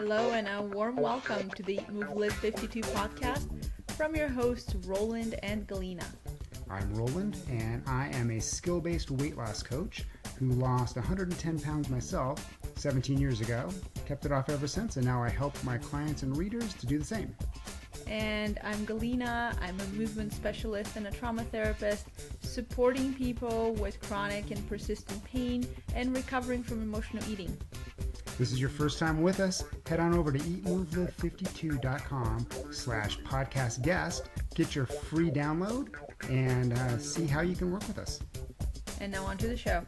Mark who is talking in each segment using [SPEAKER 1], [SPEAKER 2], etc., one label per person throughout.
[SPEAKER 1] Hello and a warm welcome to the Eat, Move, Live 52 podcast from your hosts Roland and Galina.
[SPEAKER 2] I'm Roland and I am a skill-based weight loss coach who lost 110 pounds myself 17 years ago, kept it off ever since, and now I help my clients and readers to do the same.
[SPEAKER 1] And I'm Galina. I'm a movement specialist and a trauma therapist, supporting people with chronic and persistent pain and recovering from emotional eating.
[SPEAKER 2] This is your first time with us, head on over to eatmovelive52.com/podcast guest, get your free download, and see how you can work with us.
[SPEAKER 1] And now on to the show.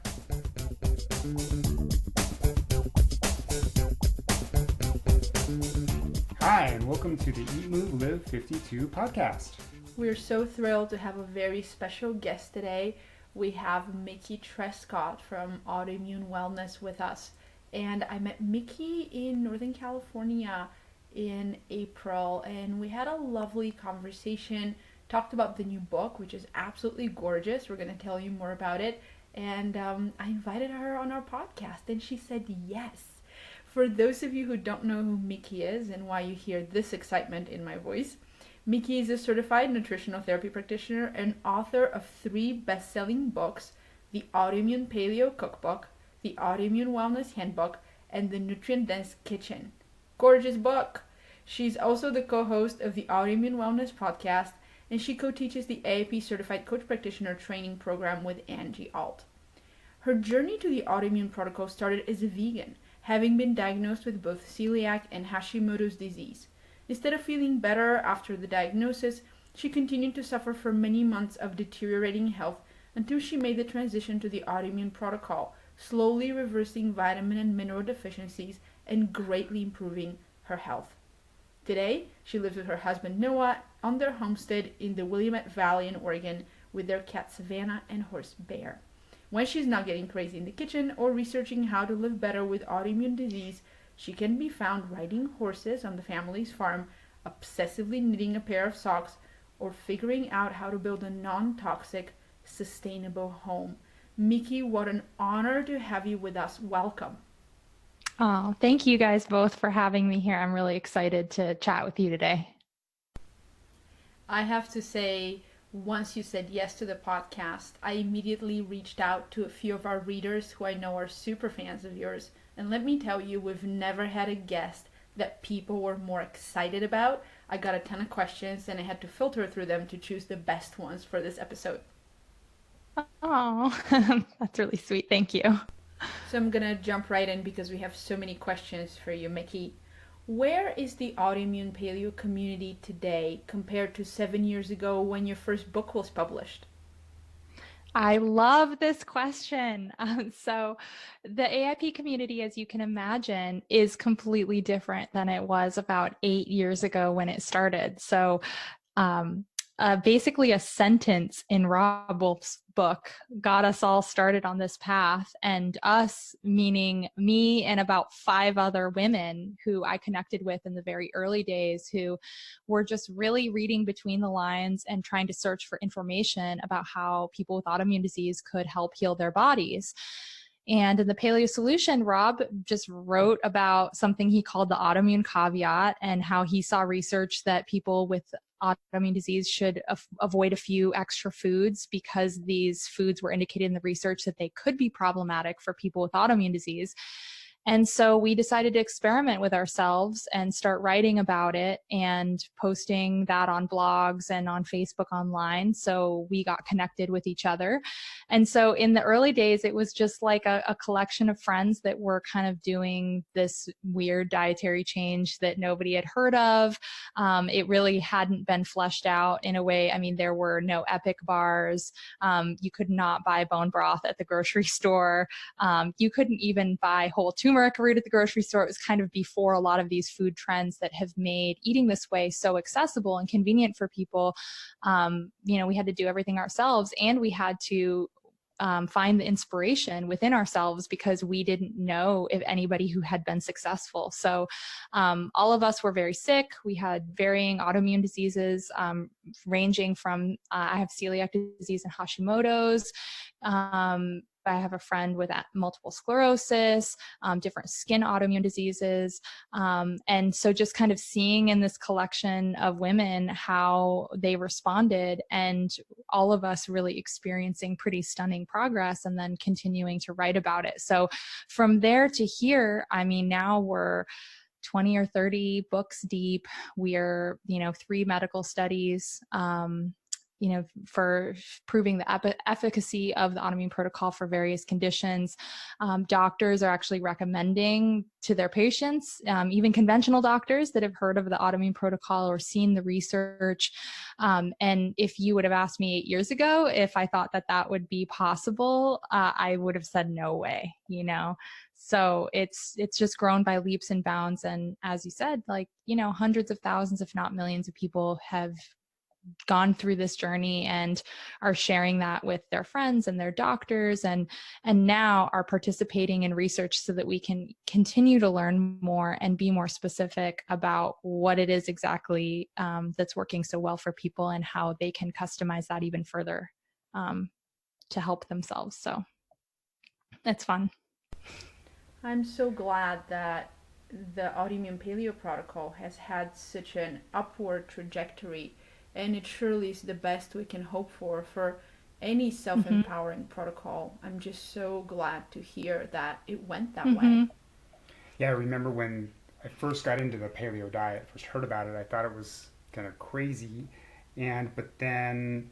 [SPEAKER 2] Hi, and welcome to the Eat, Move, Live 52 podcast.
[SPEAKER 1] We're so thrilled to have a very special guest today. We have Mickey Treskott from Autoimmune Wellness with us. And I met Mickey in Northern California in April, and we had a lovely conversation, talked about the new book, which is absolutely gorgeous. We're going to tell you more about it. And I invited her on our podcast, and she said yes. For those of you who don't know who Mickey is and why you hear this excitement in my voice, Mickey is a certified nutritional therapy practitioner and author of 3 best-selling books, the Autoimmune Paleo Cookbook, the Autoimmune Wellness Handbook, and the Nutrient-Dense Kitchen. Gorgeous book! She's also the co-host of the Autoimmune Wellness Podcast, and she co-teaches the AAP Certified Coach Practitioner Training Program with Angie Alt. Her journey to the Autoimmune Protocol started as a vegan, having been diagnosed with both celiac and Hashimoto's disease. Instead of feeling better after the diagnosis, she continued to suffer for many months of deteriorating health until she made the transition to the Autoimmune Protocol, slowly reversing vitamin and mineral deficiencies and greatly improving her health. Today, she lives with her husband Noah on their homestead in the Willamette Valley in Oregon with their cat Savannah and horse Bear. When she's not getting crazy in the kitchen or researching how to live better with autoimmune disease, she can be found riding horses on the family's farm, obsessively knitting a pair of socks, or figuring out how to build a non-toxic, sustainable home. Mickey, what an honor to have you with us. Welcome.
[SPEAKER 3] Oh, thank you guys both for having me here. I'm really excited to chat with you today.
[SPEAKER 1] I have to say, once you said yes to the podcast, I immediately reached out to a few of our readers who I know are super fans of yours. And let me tell you, we've never had a guest that people were more excited about. I got a ton of questions and I had to filter through them to choose the best ones for this episode.
[SPEAKER 3] Oh, that's really sweet. Thank you.
[SPEAKER 1] So I'm going to jump right in because we have so many questions for you, Mickey. Where is the autoimmune paleo community today compared to 7 years ago when your first book was published?
[SPEAKER 3] I love this question. So the AIP community, as you can imagine, is completely different than it was about 8 years ago when it started. So basically a sentence in Rob Wolf's book got us all started on this path, and us meaning me and about 5 other women who I connected with in the very early days who were just really reading between the lines and trying to search for information about how people with autoimmune disease could help heal their bodies. And in the Paleo Solution, Rob just wrote about something he called the autoimmune caveat and how he saw research that people with autoimmune disease should avoid a few extra foods because these foods were indicated in the research that they could be problematic for people with autoimmune disease. And so we decided to experiment with ourselves and start writing about it and posting that on blogs and on Facebook online. So we got connected with each other. And so in the early days, it was just like a collection of friends that were kind of doing this weird dietary change that nobody had heard of. It really hadn't been fleshed out in a way. I mean, there were no Epic bars. You could not buy bone broth at the grocery store. You couldn't even buy whole turmeric root at the grocery store. It was kind of before a lot of these food trends that have made eating this way so accessible and convenient for people. We had to do everything ourselves, and we had to find the inspiration within ourselves because we didn't know if anybody who had been successful. So all of us were very sick. We had varying autoimmune diseases, ranging from I have celiac disease and Hashimoto's. I have a friend with multiple sclerosis, different skin autoimmune diseases. And so just kind of seeing in this collection of women how they responded, and all of us really experiencing pretty stunning progress and then continuing to write about it. So from there to here, I mean, now we're 20 or 30 books deep. We're, 3 medical studies, for proving the efficacy of the Autoimmune Protocol for various conditions. Doctors are actually recommending to their patients, even conventional doctors that have heard of the Autoimmune Protocol or seen the research. And if you would have asked me 8 years ago if I thought that that would be possible, I would have said no way, So it's just grown by leaps and bounds. And as you said, hundreds of thousands, if not millions of people have gone through this journey and are sharing that with their friends and their doctors, and now are participating in research so that we can continue to learn more and be more specific about what it is exactly that's working so well for people and how they can customize that even further to help themselves. So it's fun.
[SPEAKER 1] I'm so glad that the Autoimmune Paleo Protocol has had such an upward trajectory, and it surely is the best we can hope for any self-empowering protocol. I'm just so glad to hear that it went that way.
[SPEAKER 2] Yeah, I remember when I first got into the paleo diet, first heard about it, I thought it was kind of crazy. But then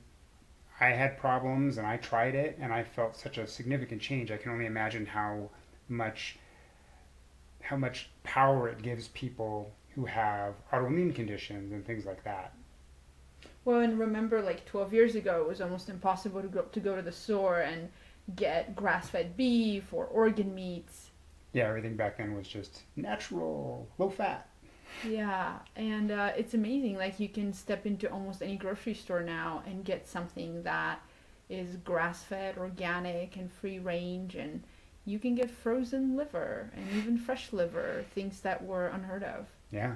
[SPEAKER 2] I had problems and I tried it and I felt such a significant change. I can only imagine how much power it gives people who have autoimmune conditions and things like that.
[SPEAKER 1] Well, and remember, 12 years ago, it was almost impossible to go to the store and get grass-fed beef or organ meats.
[SPEAKER 2] Yeah, everything back then was just natural, low fat.
[SPEAKER 1] Yeah, and it's amazing. You can step into almost any grocery store now and get something that is grass-fed, organic, and free range, and you can get frozen liver and even fresh liver, things that were unheard of.
[SPEAKER 2] Yeah.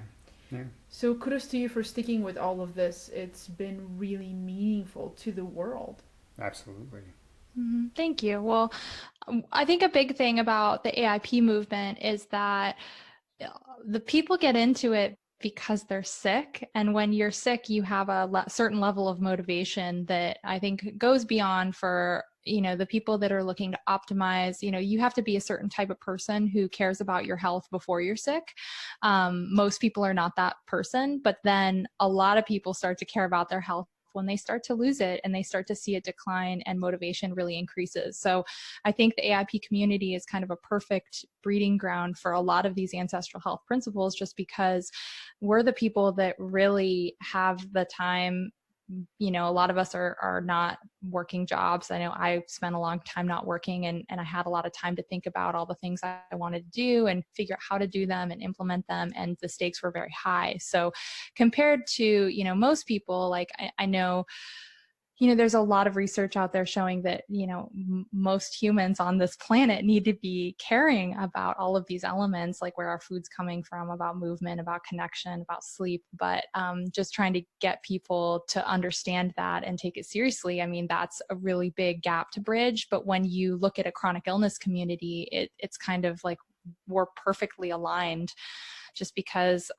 [SPEAKER 1] So kudos to you for sticking with all of this. It's been really meaningful to the world.
[SPEAKER 2] Absolutely.
[SPEAKER 3] Thank you. Well, I think a big thing about the AIP movement is that the people get into it because they're sick. And when you're sick, you have a certain level of motivation that I think goes beyond for the people that are looking to optimize. You have to be a certain type of person who cares about your health before you're sick. Most people are not that person, but then a lot of people start to care about their health when they start to lose it and they start to see it decline, and motivation really increases. So I think the AIP community is kind of a perfect breeding ground for a lot of these ancestral health principles, just because we're the people that really have the time. A lot of us are not working jobs. I know I spent a long time not working, and I had a lot of time to think about all the things I wanted to do and figure out how to do them and implement them. And the stakes were very high. So compared to, most people, I know, there's a lot of research out there showing that, most humans on this planet need to be caring about all of these elements, like where our food's coming from, about movement, about connection, about sleep. But just trying to get people to understand that and take it seriously, I mean, that's a really big gap to bridge. But when you look at a chronic illness community, it's kind of like we're perfectly aligned, just because,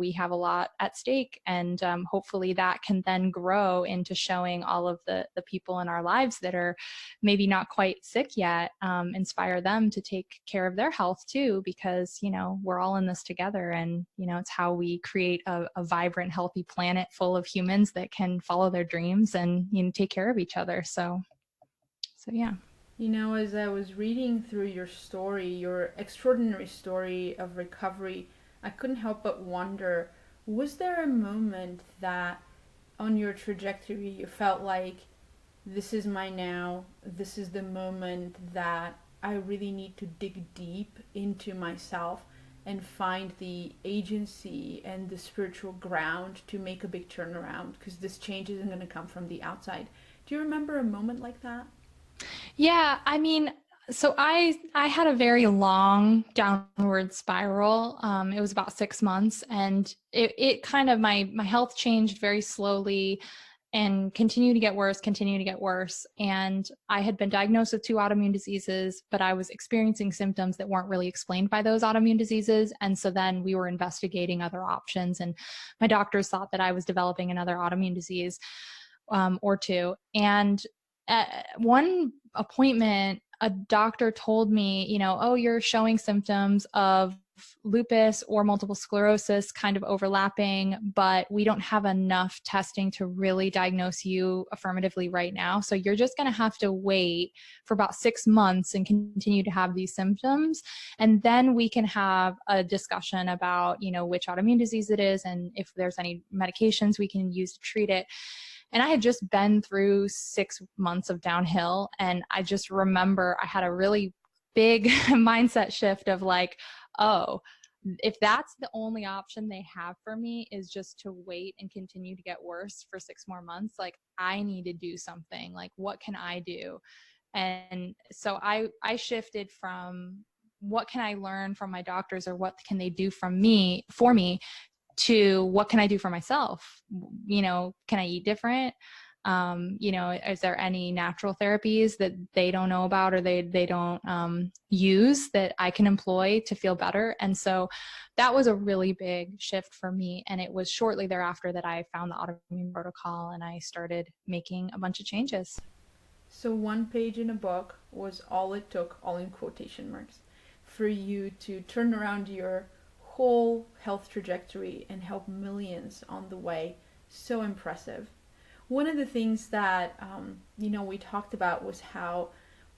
[SPEAKER 3] we have a lot at stake, and hopefully that can then grow into showing all of the people in our lives that are maybe not quite sick yet, inspire them to take care of their health too, because, we're all in this together, and, it's how we create a vibrant, healthy planet full of humans that can follow their dreams and, take care of each other. So yeah.
[SPEAKER 1] As I was reading through your story, your extraordinary story of recovery, I couldn't help but wonder, was there a moment that on your trajectory you felt like, this is my now, this is the moment that I really need to dig deep into myself and find the agency and the spiritual ground to make a big turnaround, because this change isn't going to come from the outside? Do you remember a moment like that?
[SPEAKER 3] Yeah, I mean, so I had a very long downward spiral. It was about 6 months, and it kind of, my health changed very slowly. and continue to get worse. And I had been diagnosed with 2 autoimmune diseases, but I was experiencing symptoms that weren't really explained by those autoimmune diseases. And so then we were investigating other options, and my doctors thought that I was developing another autoimmune disease or 2. And at one appointment, a doctor told me, oh, you're showing symptoms of lupus or multiple sclerosis kind of overlapping, but we don't have enough testing to really diagnose you affirmatively right now. So you're just going to have to wait for about 6 months and continue to have these symptoms. And then we can have a discussion about, which autoimmune disease it is and if there's any medications we can use to treat it. And I had just been through 6 months of downhill. And I just remember I had a really big mindset shift of like, oh, if that's the only option they have for me is just to wait and continue to get worse for 6 more months, like I need to do something. Like, what can I do? And so I shifted from what can I learn from my doctors or what can they do for me to what can I do for myself? Can I eat different? Is there any natural therapies that they don't know about or they don't use that I can employ to feel better? And so that was a really big shift for me. And it was shortly thereafter that I found the Autoimmune Protocol and I started making a bunch of changes.
[SPEAKER 1] So 1 page in a book was all it took, all in quotation marks, for you to turn around your whole health trajectory and help millions on the way. So impressive. One of the things that, we talked about was how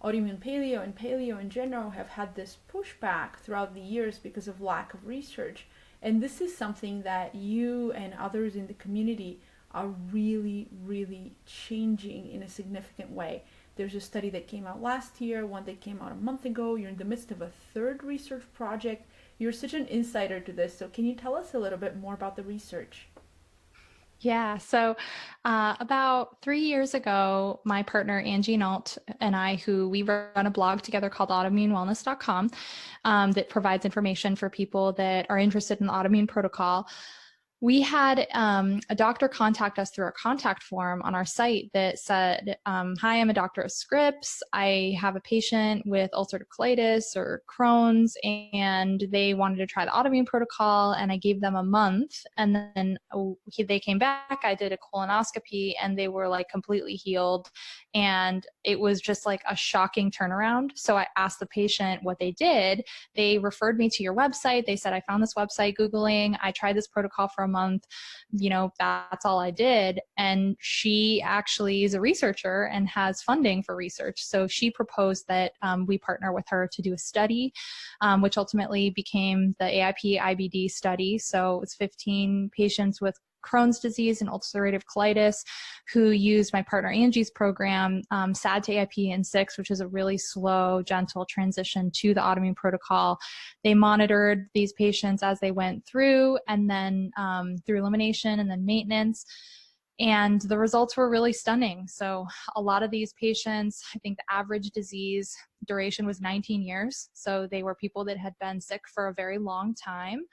[SPEAKER 1] autoimmune paleo and paleo in general have had this pushback throughout the years because of lack of research. And this is something that you and others in the community are really, really changing in a significant way. There's a study that came out last year, one that came out a month ago. You're in the midst of a 3rd research project. You're such an insider to this. So can you tell us a little bit more about the research?
[SPEAKER 3] Yeah. So about 3 years ago, my partner, Angie Alt, and I, we run a blog together called AutoimmuneWellness.com that provides information for people that are interested in the Autoimmune Protocol. We had a doctor contact us through our contact form on our site that said, hi, I'm a doctor of Scripps. I have a patient with ulcerative colitis or Crohn's, and they wanted to try the Autoimmune Protocol, and I gave them a month. And then they came back, I did a colonoscopy, and they were like completely healed. And it was just like a shocking turnaround. So I asked the patient what they did. They referred me to your website. They said, I found this website Googling. I tried this protocol for a month. That's all I did. And she actually is a researcher and has funding for research. So she proposed that we partner with her to do a study, which ultimately became the AIP-IBD study. So it's 15 patients with Crohn's disease and ulcerative colitis who used my partner Angie's program, SAD to AIP in 6, which is a really slow, gentle transition to the Autoimmune Protocol. They monitored these patients as they went through, and then through elimination and then maintenance. And the results were really stunning. So a lot of these patients, I think the average disease duration was 19 years. So they were people that had been sick for a very long time.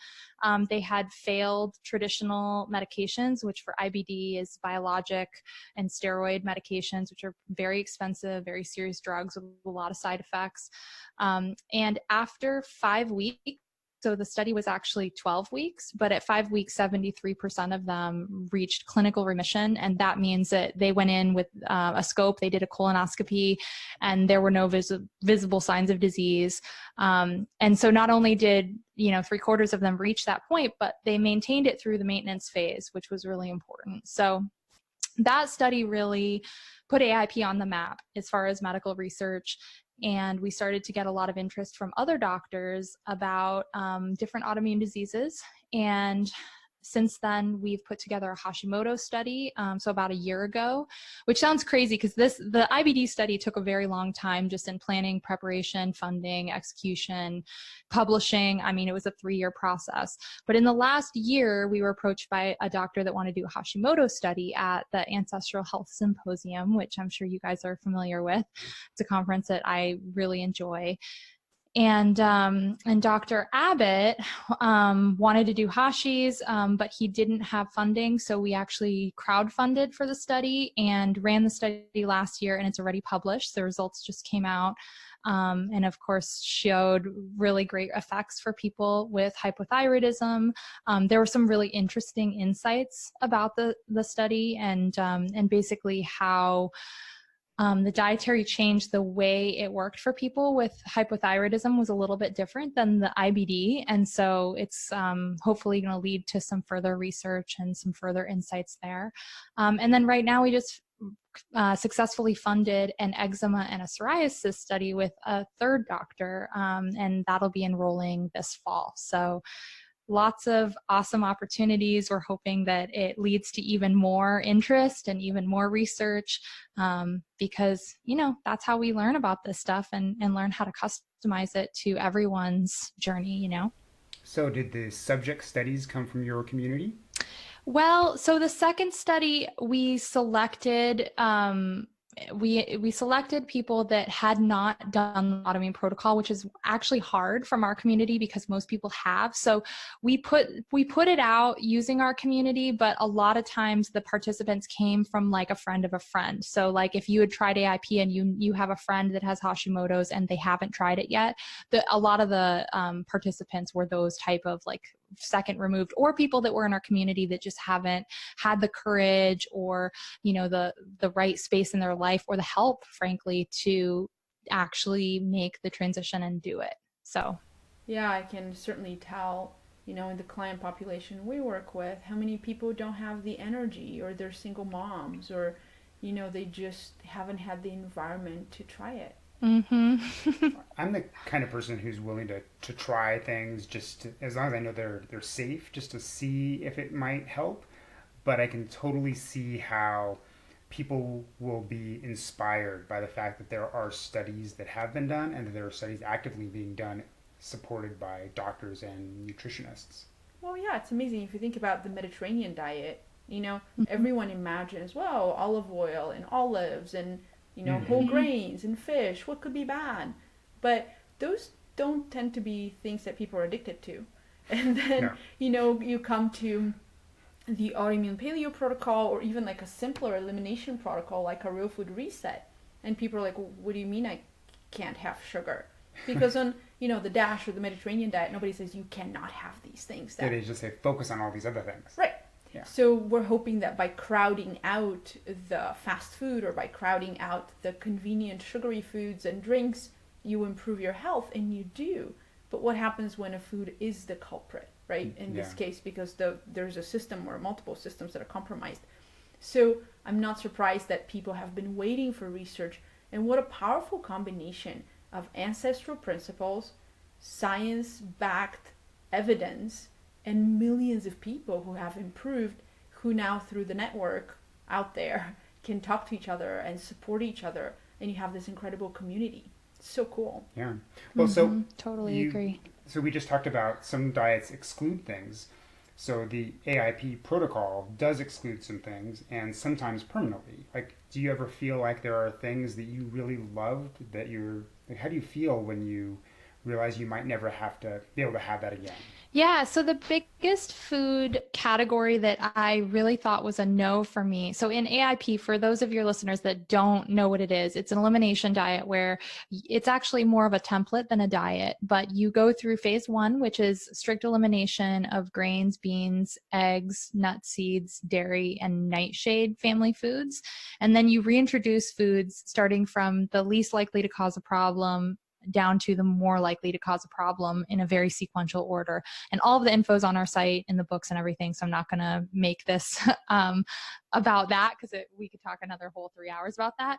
[SPEAKER 3] They had failed traditional medications, which for IBD is biologic and steroid medications, which are very expensive, very serious drugs with a lot of side effects. And after 5 weeks, so the study was actually 12 weeks, but at 5 weeks, 73% of them reached clinical remission. And that means that they went in with a scope, they did a colonoscopy, and there were no visible signs of disease. And so not only did 3/4 of them reach that point, but they maintained it through the maintenance phase, which was really important. So that study really put AIP on the map as far as medical research. And we started to get a lot of interest from other doctors about different autoimmune diseases. And since then, we've put together a Hashimoto study, so about a year ago, which sounds crazy because the IBD study took a very long time just in planning, preparation, funding, execution, publishing. I mean, it was a 3-year process. But in the last year, we were approached by a doctor that wanted to do a Hashimoto study at the Ancestral Health Symposium, which I'm sure you guys are familiar with. It's a conference that I really enjoy. And Dr. Abbott wanted to do Hashi's, but he didn't have funding. So we actually crowdfunded for the study and ran the study last year, and it's already published. The results just came out. And of course showed really great effects for people with hypothyroidism. There were some really interesting insights about the study and basically how the dietary change, the way it worked for people with hypothyroidism was a little bit different than the IBD. And so it's hopefully going to lead to some further research and some further insights there. And then right now we just successfully funded an eczema and a psoriasis study with a third doctor, and that'll be enrolling this fall. So lots of awesome opportunities. We're hoping that it leads to even more interest and even more research, because, that's how we learn about this stuff and learn how to customize it to everyone's journey,
[SPEAKER 2] So did the subject studies come from your community?
[SPEAKER 3] Well, so the second study we selected, we selected people that had not done the Autoimmune Protocol, which is actually hard from our community because most people have. So we put it out using our community, but a lot of times the participants came from like a friend of a friend. So like if you had tried AIP and you have a friend that has Hashimoto's and they haven't tried it yet, a lot of the participants were those type of like second removed, or people that were in our community that just haven't had the courage or the right space in their life or the help, frankly, to actually make the transition and do it. So
[SPEAKER 1] yeah, I can certainly tell, in the client population we work with, how many people don't have the energy, or they're single moms, or they just haven't had the environment to try it.
[SPEAKER 3] Mm-hmm.
[SPEAKER 2] I'm the kind of person who's willing to try things as long as I know they're safe, just to see if it might help. But I can totally see how people will be inspired by the fact that there are studies that have been done and that there are studies actively being done supported by doctors and nutritionists.
[SPEAKER 1] Well, yeah, it's amazing if you think about the Mediterranean diet.
[SPEAKER 3] Mm-hmm.
[SPEAKER 1] Everyone imagines, well, olive oil and olives and whole grains and fish, what could be bad? But those don't tend to be things that people are addicted to. And then, you come to the Autoimmune Paleo Protocol, or even like a simpler elimination protocol, like a real food reset. And people are like, well, what do you mean I can't have sugar? Because on, the DASH or the Mediterranean diet, nobody says you cannot have these things.
[SPEAKER 2] They just say focus on all these other things.
[SPEAKER 1] Right.
[SPEAKER 2] Yeah.
[SPEAKER 1] So we're hoping that by crowding out the fast food, or by crowding out the convenient sugary foods and drinks, you improve your health, and you do. But what happens when a food is the culprit, right? In this case, because there's a system or multiple systems that are compromised. So I'm not surprised that people have been waiting for research. And what a powerful combination of ancestral principles, science-backed evidence, and millions of people who have improved, who now through the network out there can talk to each other and support each other, and you have this incredible community. It's so cool.
[SPEAKER 2] Yeah. Well, so
[SPEAKER 3] totally agree.
[SPEAKER 2] So we just talked about some diets exclude things. So the AIP protocol does exclude some things, and sometimes permanently. Like, do you ever feel like there are things that you really loved that how do you feel when you realize you might never have to be able to have that again?
[SPEAKER 3] Yeah, so the biggest food category that I really thought was a no for me. So in AIP, for those of your listeners that don't know what it is, it's an elimination diet where it's actually more of a template than a diet, but you go through phase 1, which is strict elimination of grains, beans, eggs, nuts, seeds, dairy, and nightshade family foods. And then you reintroduce foods starting from the least likely to cause a problem down to the more likely to cause a problem in a very sequential order. And all of the info is on our site in the books and everything. So I'm not going to make this about that, because we could talk another whole 3 hours about that.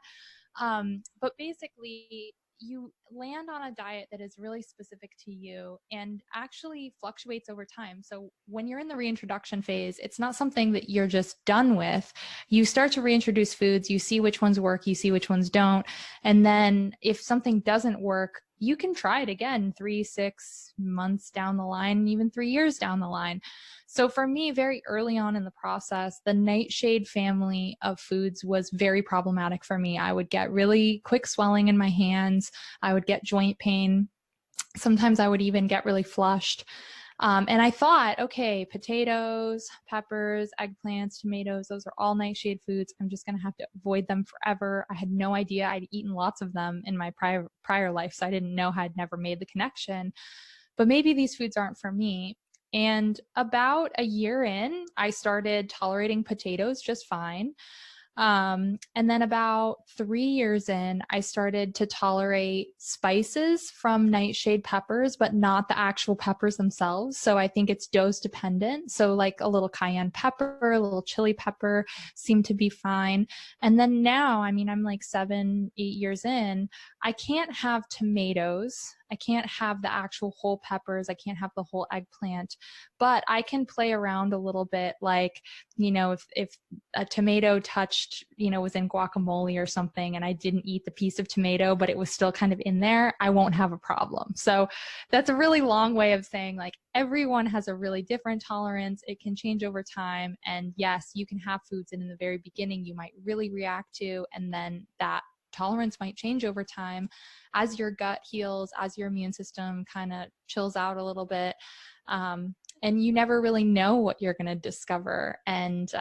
[SPEAKER 3] But basically, you land on a diet that is really specific to you and actually fluctuates over time. So when you're in the reintroduction phase, it's not something that you're just done with. You start to reintroduce foods, you see which ones work, you see which ones don't. And then if something doesn't work, you can try it again 3-6 months down the line, even 3 years down the line. So for me, very early on in the process, the nightshade family of foods was very problematic for me. I would get really quick swelling in my hands. I would get joint pain. Sometimes I would even get really flushed. And I thought, okay, potatoes, peppers, eggplants, tomatoes, those are all nightshade foods. I'm just going to have to avoid them forever. I had no idea. I'd eaten lots of them in my prior life, so I didn't know, I'd never made the connection. But maybe these foods aren't for me. And about a year in, I started tolerating potatoes just fine. And then about 3 years in, I started to tolerate spices from nightshade peppers, but not the actual peppers themselves. So I think it's dose dependent. So like a little cayenne pepper, a little chili pepper seemed to be fine. And then now, I mean, I'm like 7, 8 years in, I can't have tomatoes. I can't have the actual whole peppers. I can't have the whole eggplant, but I can play around a little bit. Like, if a tomato touched, was in guacamole or something and I didn't eat the piece of tomato, but it was still kind of in there, I won't have a problem. So that's a really long way of saying, like, everyone has a really different tolerance. It can change over time. And yes, you can have foods and in the very beginning you might really react to, and then that tolerance might change over time as your gut heals, as your immune system kind of chills out a little bit. And you never really know what you're going to discover. And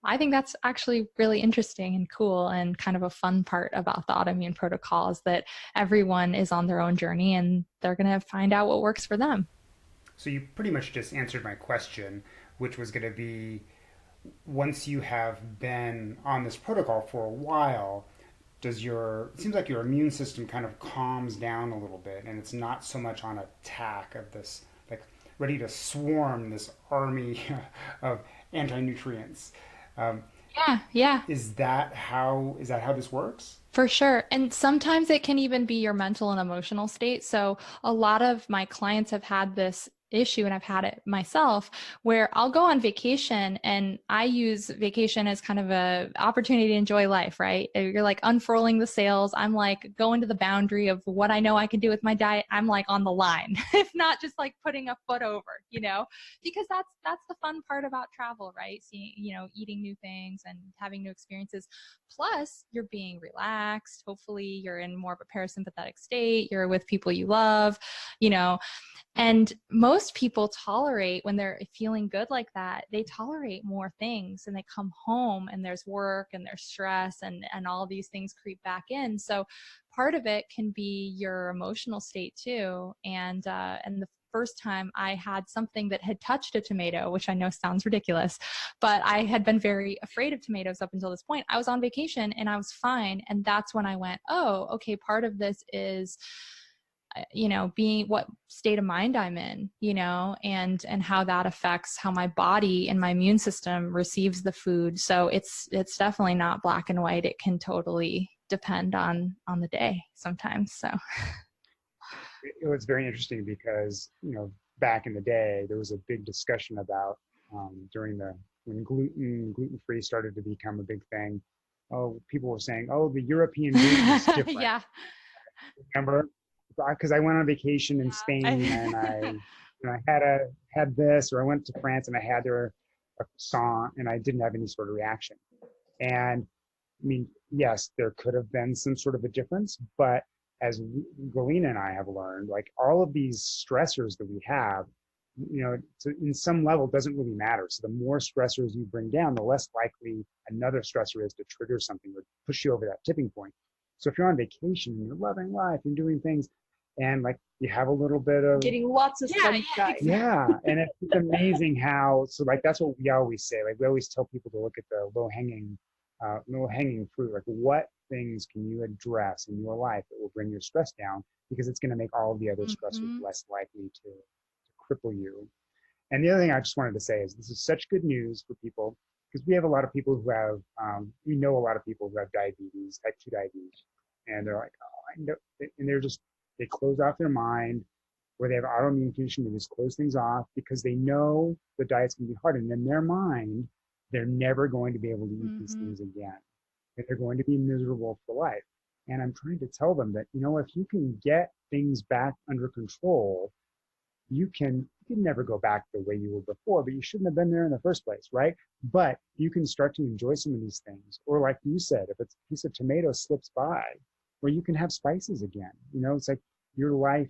[SPEAKER 3] I think that's actually really interesting and cool, and kind of a fun part about the autoimmune protocol is that everyone is on their own journey and they're going to find out what works for them.
[SPEAKER 2] So you pretty much just answered my question, which was going to be, once you have been on this protocol for a while, it seems like your immune system kind of calms down a little bit, and it's not so much on attack of this, like, ready to swarm this army of anti-nutrients.
[SPEAKER 3] Yeah.
[SPEAKER 2] Is that how this works?
[SPEAKER 3] For sure. And sometimes it can even be your mental and emotional state. So a lot of my clients have had this issue, and I've had it myself, where I'll go on vacation and I use vacation as kind of a opportunity to enjoy life, right? You're like unfurling the sails. I'm like going to the boundary of what I know I can do with my diet. I'm like on the line, if not just like putting a foot over, because that's the fun part about travel, right? Seeing, eating new things and having new experiences. Plus you're being relaxed. Hopefully you're in more of a parasympathetic state. You're with people you love, and most people tolerate, when they're feeling good like that, they tolerate more things, and they come home and there's work and there's stress and all these things creep back in. So part of it can be your emotional state too. And the first time I had something that had touched a tomato, which I know sounds ridiculous, but I had been very afraid of tomatoes up until this point. I was on vacation and I was fine. And that's when I went, oh, okay, part of this is being what state of mind I'm in, and how that affects how my body and my immune system receives the food. So it's definitely not black and white. It can totally depend on the day sometimes. So
[SPEAKER 2] it was very interesting because, back in the day, there was a big discussion about when gluten-free started to become a big thing. Oh, people were saying, oh, the European gluten is different.
[SPEAKER 3] Yeah.
[SPEAKER 2] Remember? Because I went on vacation in Spain and I had this, or I went to France and I had a croissant and I didn't have any sort of reaction. And I mean, yes, there could have been some sort of a difference, but as Galina and I have learned, like, all of these stressors that we have, in some level doesn't really matter. So the more stressors you bring down, the less likely another stressor is to trigger something or push you over that tipping point. So if you're on vacation and you're loving life and doing things, and like you have a little bit of
[SPEAKER 4] getting lots of sunshine.
[SPEAKER 2] Yeah. And it's amazing how, so like, that's what we always say. Like, we always tell people to look at the low hanging fruit. Like, what things can you address in your life that will bring your stress down? Because it's going to make all of the other stressors less likely to cripple you. And the other thing I just wanted to say is, this is such good news for people, because we have a lot of people who have, we know a lot of people who have diabetes, type 2 diabetes, and they're like, oh, I know, and they close off their mind, or they have autoimmune condition, they just close things off because they know the diet's going to be hard. And in their mind, they're never going to be able to eat these things again. They're going to be miserable for life. And I'm trying to tell them that, if you can get things back under control, you can never go back the way you were before, but you shouldn't have been there in the first place, right? But you can start to enjoy some of these things. Or like you said, if it's a piece of tomato slips by, or you can have spices again. It's like your life,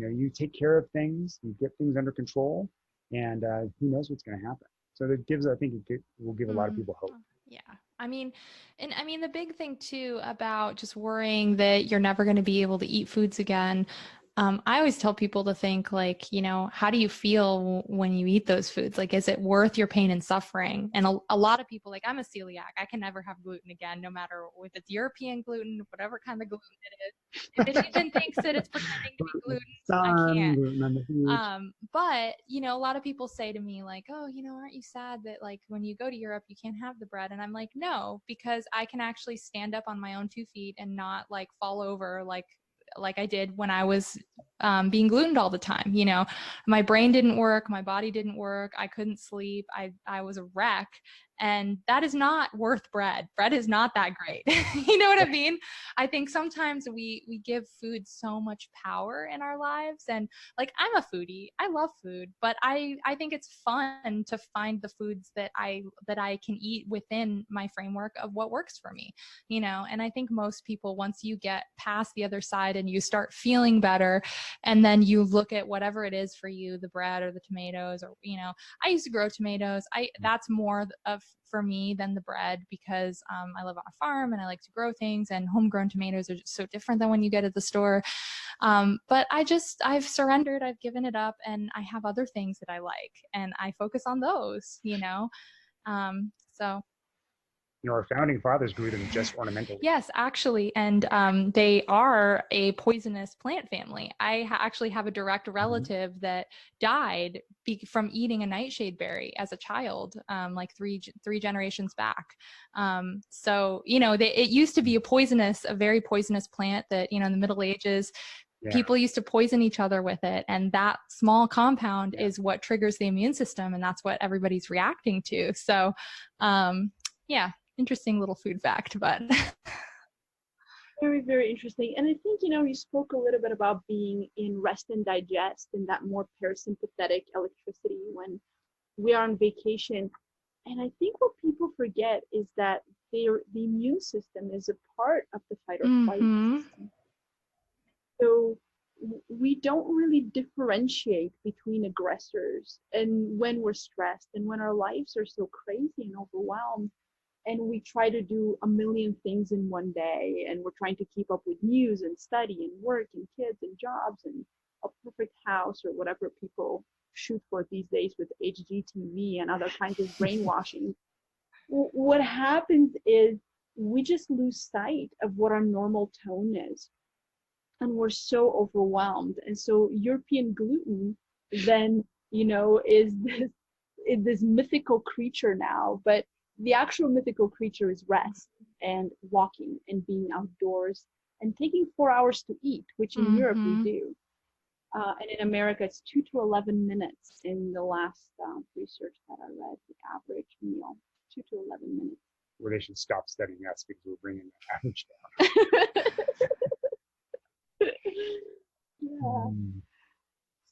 [SPEAKER 2] you take care of things, you get things under control, and who knows what's going to happen. So I think it will give a lot of people hope.
[SPEAKER 3] Yeah. The big thing too about just worrying that you're never going to be able to eat foods again. I always tell people to think like, how do you feel when you eat those foods? Like, is it worth your pain and suffering? And a lot of people, like, I'm a celiac. I can never have gluten again, no matter if it's European gluten, whatever kind of gluten it is. If it even thinks that it's pretending to be gluten, I can't. But, a lot of people say to me like, oh, aren't you sad that like when you go to Europe, you can't have the bread? And I'm like, no, because I can actually stand up on my own 2 feet and not like fall over like I did when I was being glutened all the time. My brain didn't work, my body didn't work, I couldn't sleep, I was a wreck. And that is not worth bread. Bread is not that great. You know what I mean? I think sometimes we give food so much power in our lives. And like, I'm a foodie. I love food, but I think it's fun to find the foods that I can eat within my framework of what works for me, and I think most people, once you get past the other side and you start feeling better, and then you look at whatever it is for you, the bread or the tomatoes, or, I used to grow tomatoes. That's more of for me than the bread, because I live on a farm and I like to grow things, and homegrown tomatoes are just so different than when you get at the store. But I've surrendered, I've given it up, and I have other things that I like, and I focus on those, so.
[SPEAKER 2] Our founding fathers grew them just ornamentally.
[SPEAKER 3] Yes, actually. And they are a poisonous plant family. I actually have a direct relative that died from eating a nightshade berry as a child, like three generations back. So, it used to be a very poisonous plant that, in the Middle Ages, people used to poison each other with it. And that small compound is what triggers the immune system. And that's what everybody's reacting to. So, interesting little food fact, but
[SPEAKER 1] very, very interesting. And I think, you spoke a little bit about being in rest and digest and that more parasympathetic electricity when we are on vacation. And I think what people forget is that the immune system is a part of the fight or flight system. So we don't really differentiate between aggressors and when we're stressed and when our lives are so crazy and overwhelmed. And we try to do a million things in one day, and we're trying to keep up with news and study and work and kids and jobs and a perfect house or whatever people shoot for these days with HGTV and other kinds of brainwashing. What happens is we just lose sight of what our normal tone is, and we're so overwhelmed. And so European gluten then, is this mythical creature now, but the actual mythical creature is rest and walking and being outdoors and taking 4 hours to eat, which in Europe we do. And in America, it's 2 to 11 minutes in the last research that I read, the average meal, 2 to 11 minutes.
[SPEAKER 2] Well, they should stop studying us because we're bringing the average down.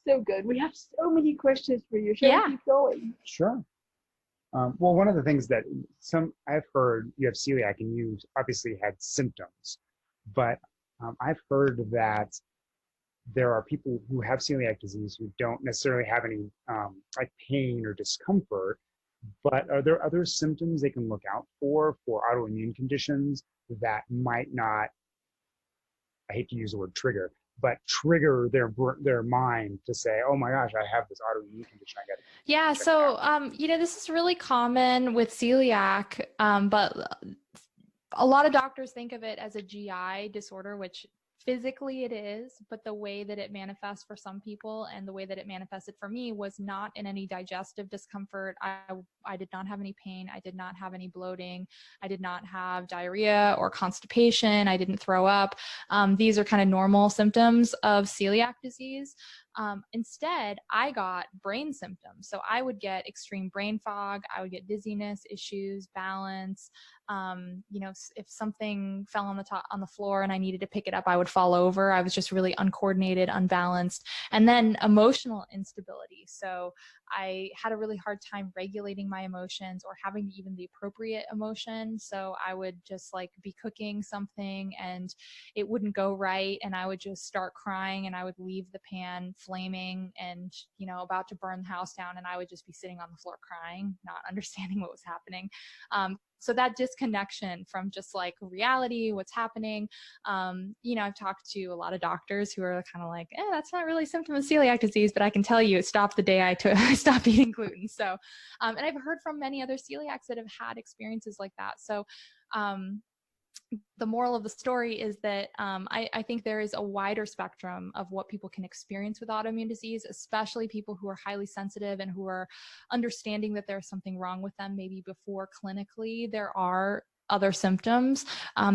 [SPEAKER 1] So good. We have so many questions for you. Shall we keep going?
[SPEAKER 2] Sure. Well, one of the things that I've heard, you have celiac and you obviously had symptoms, but I've heard that there are people who have celiac disease who don't necessarily have any like pain or discomfort, but are there other symptoms they can look out for autoimmune conditions that might not, I hate to use the word trigger, but trigger their mind to say, oh my gosh, I have this autoimmune condition. I got to.
[SPEAKER 3] Yeah. So, this is really common with celiac, but a lot of doctors think of it as a GI disorder, which physically it is, but the way that it manifests for some people and the way that it manifested for me was not in any digestive discomfort. I did not have any pain. I did not have any bloating. I did not have diarrhea or constipation. I didn't throw up. These are kind of normal symptoms of celiac disease. Instead, I got brain symptoms. So I would get extreme brain fog. I would get dizziness issues, balance. If something fell on the floor and I needed to pick it up, I would fall over. I was just really uncoordinated, unbalanced. And then emotional instability. So I had a really hard time regulating my emotions or having even the appropriate emotion. So I would just like be cooking something and it wouldn't go right, and I would just start crying, and I would leave the pan flaming and, you know, about to burn the house down, and I would just be sitting on the floor crying, not understanding what was happening. So that disconnection from just like reality, what's happening. You know, I've talked to a lot of doctors who are kind of like, that's not really a symptom of celiac disease, but I can tell you it stopped the day I stopped eating gluten. So, and I've heard from many other celiacs that have had experiences like that. So, the moral of the story is that I think there is a wider spectrum of what people can experience with autoimmune disease, especially people who are highly sensitive and who are understanding that there's something wrong with them maybe before clinically there are other symptoms.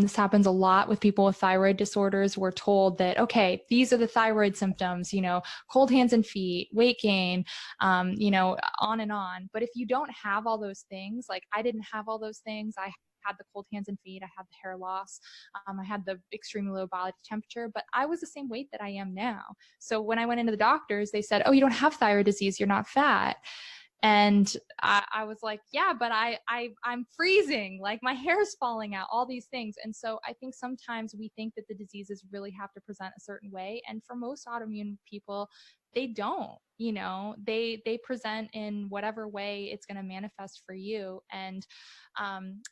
[SPEAKER 3] This happens a lot with people with thyroid disorders. We're told that, okay, these are the thyroid symptoms, you know, cold hands and feet, weight gain, you know, on and on. But if you don't have all those things, like I didn't have all those things, I had the cold hands and feet, I had the hair loss, I had the extremely low body temperature, but I was the same weight that I am now. So when I went into the doctors, they said, oh, you don't have thyroid disease, you're not fat. And I was like, yeah, but I'm freezing, like my hair's falling out, all these things. And so I think sometimes we think that the diseases really have to present a certain way. And for most autoimmune people, they don't, you know, they present in whatever way it's going to manifest for you. And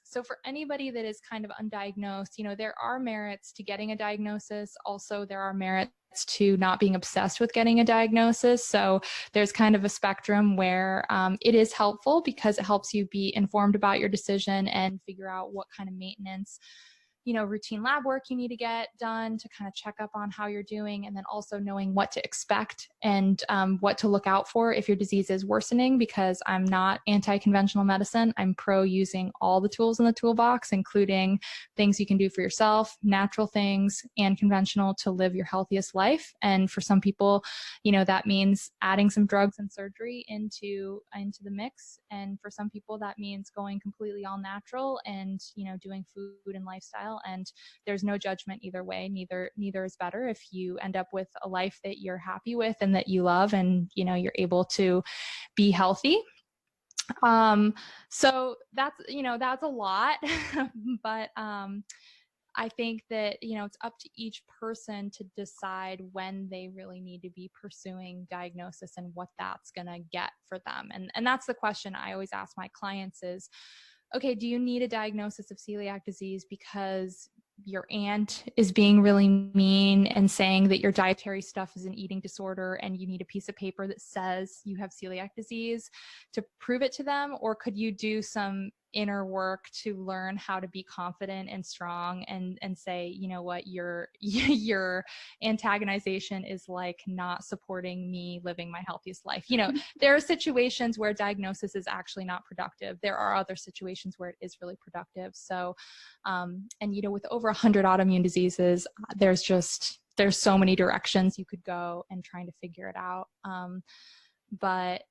[SPEAKER 3] so for anybody that is kind of undiagnosed, you know, there are merits to getting a diagnosis. Also, there are merits to not being obsessed with getting a diagnosis. So there's kind of a spectrum where it is helpful because it helps you be informed about your decision and figure out what kind of maintenance, you know, routine lab work you need to get done to kind of check up on how you're doing, and then also knowing what to expect and what to look out for if your disease is worsening, because I'm not anti-conventional medicine. I'm pro using all the tools in the toolbox, including things you can do for yourself, natural things, and conventional to live your healthiest life. And for some people, you know, that means adding some drugs and surgery into the mix. And for some people, that means going completely all natural and, you know, doing food and lifestyle. And there's no judgment either way. Neither is better if you end up with a life that you're happy with and that you love, and, you know, you're able to be healthy. So that's, you know, that's a lot, but, I think that, you know, it's up to each person to decide when they really need to be pursuing diagnosis and what that's going to get for them. And that's the question I always ask my clients is, okay, do you need a diagnosis of celiac disease because your aunt is being really mean and saying that your dietary stuff is an eating disorder and you need a piece of paper that says you have celiac disease to prove it to them? Or could you do some inner work to learn how to be confident and strong and say, you know what, your antagonization is like not supporting me living my healthiest life. You know, there are situations where diagnosis is actually not productive. There are other situations where it is really productive. So, and you know, with over 100 autoimmune diseases, there's so many directions you could go and trying to figure it out. But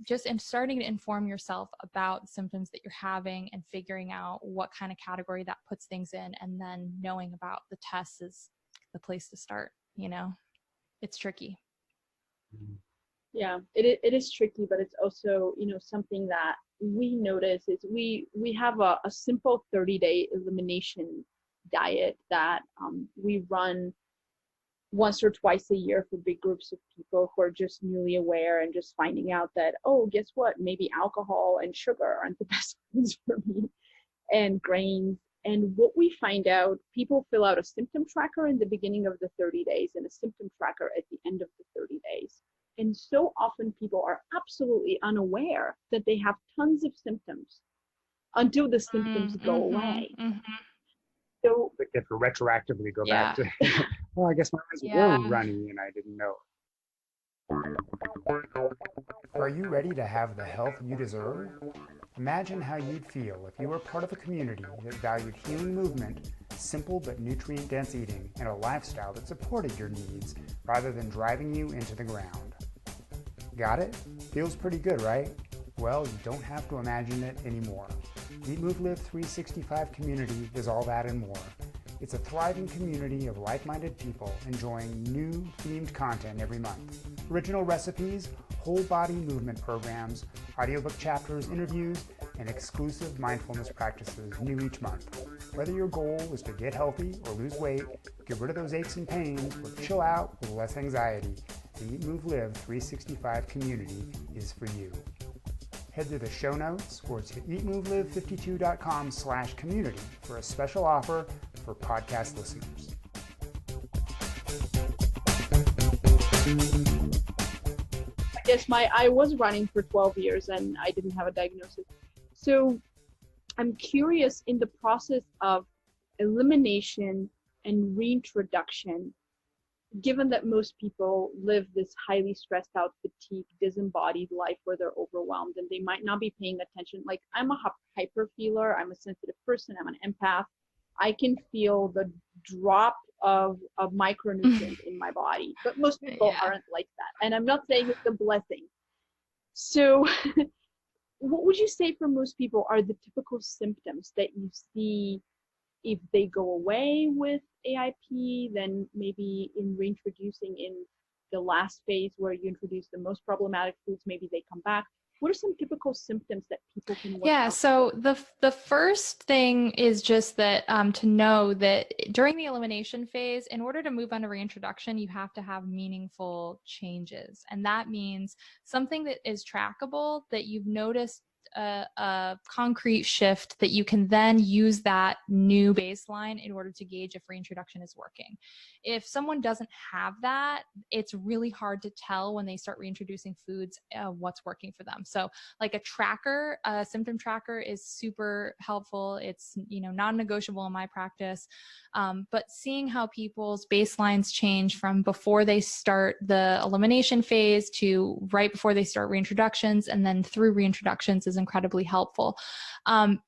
[SPEAKER 3] just in starting to inform yourself about the symptoms that you're having and figuring out what kind of category that puts things in, and then knowing about the tests is the place to start. You know, it's tricky.
[SPEAKER 1] Yeah, it is tricky, but it's also, you know, something that we notice is we have a simple 30-day elimination diet that we run once or twice a year for big groups of people who are just newly aware and just finding out that, oh, guess what? Maybe alcohol and sugar aren't the best foods for me, and grains. And what we find out, people fill out a symptom tracker in the beginning of the 30 days and a symptom tracker at the end of the 30 days. And so often people are absolutely unaware that they have tons of symptoms until the symptoms go away. So
[SPEAKER 2] Like if we retroactively go back to, well, I guess my eyes were runny and I didn't know. Are you ready to have the health you deserve? Imagine how you'd feel if you were part of a community that valued healing movement, simple but nutrient-dense eating, and a lifestyle that supported your needs rather than driving you into the ground. Got it? Feels pretty good, right? Well, you don't have to imagine it anymore. Eat, Move, Live 365 community is all that and more. It's a thriving community of like-minded people enjoying new themed content every month. Original recipes, whole body movement programs, audiobook chapters, interviews, and exclusive mindfulness practices new each month. Whether your goal is to get healthy or lose weight, get rid of those aches and pains, or chill out with less anxiety, the Eat, Move, Live 365 community is for you. Head to the show notes or to eatmovelive52.com/community for a special offer for podcast listeners.
[SPEAKER 1] I was running for 12 years and I didn't have a diagnosis. So I'm curious, in the process of elimination and reintroduction, given that most people live this highly stressed out, fatigued, disembodied life where they're overwhelmed and they might not be paying attention. Like, I'm a hyper feeler, I'm a sensitive person, I'm an empath. I can feel the drop of micronutrients in my body, but most people aren't like that. And I'm not saying it's a blessing. So what would you say for most people are the typical symptoms that you see? If they go away with AIP, then maybe in reintroducing in the last phase where you introduce the most problematic foods, maybe they come back. What are some typical symptoms that people can look out
[SPEAKER 3] so
[SPEAKER 1] for?
[SPEAKER 3] the first thing is just that to know that during the elimination phase, in order to move on to reintroduction, you have to have meaningful changes. And that means something that is trackable, that you've noticed a concrete shift, that you can then use that new baseline in order to gauge if reintroduction is working. If someone doesn't have that, it's really hard to tell when they start reintroducing foods what's working for them. So like a symptom tracker is super helpful. It's, non-negotiable in my practice. But seeing how people's baselines change from before they start the elimination phase to right before they start reintroductions and then through reintroductions is incredibly helpful.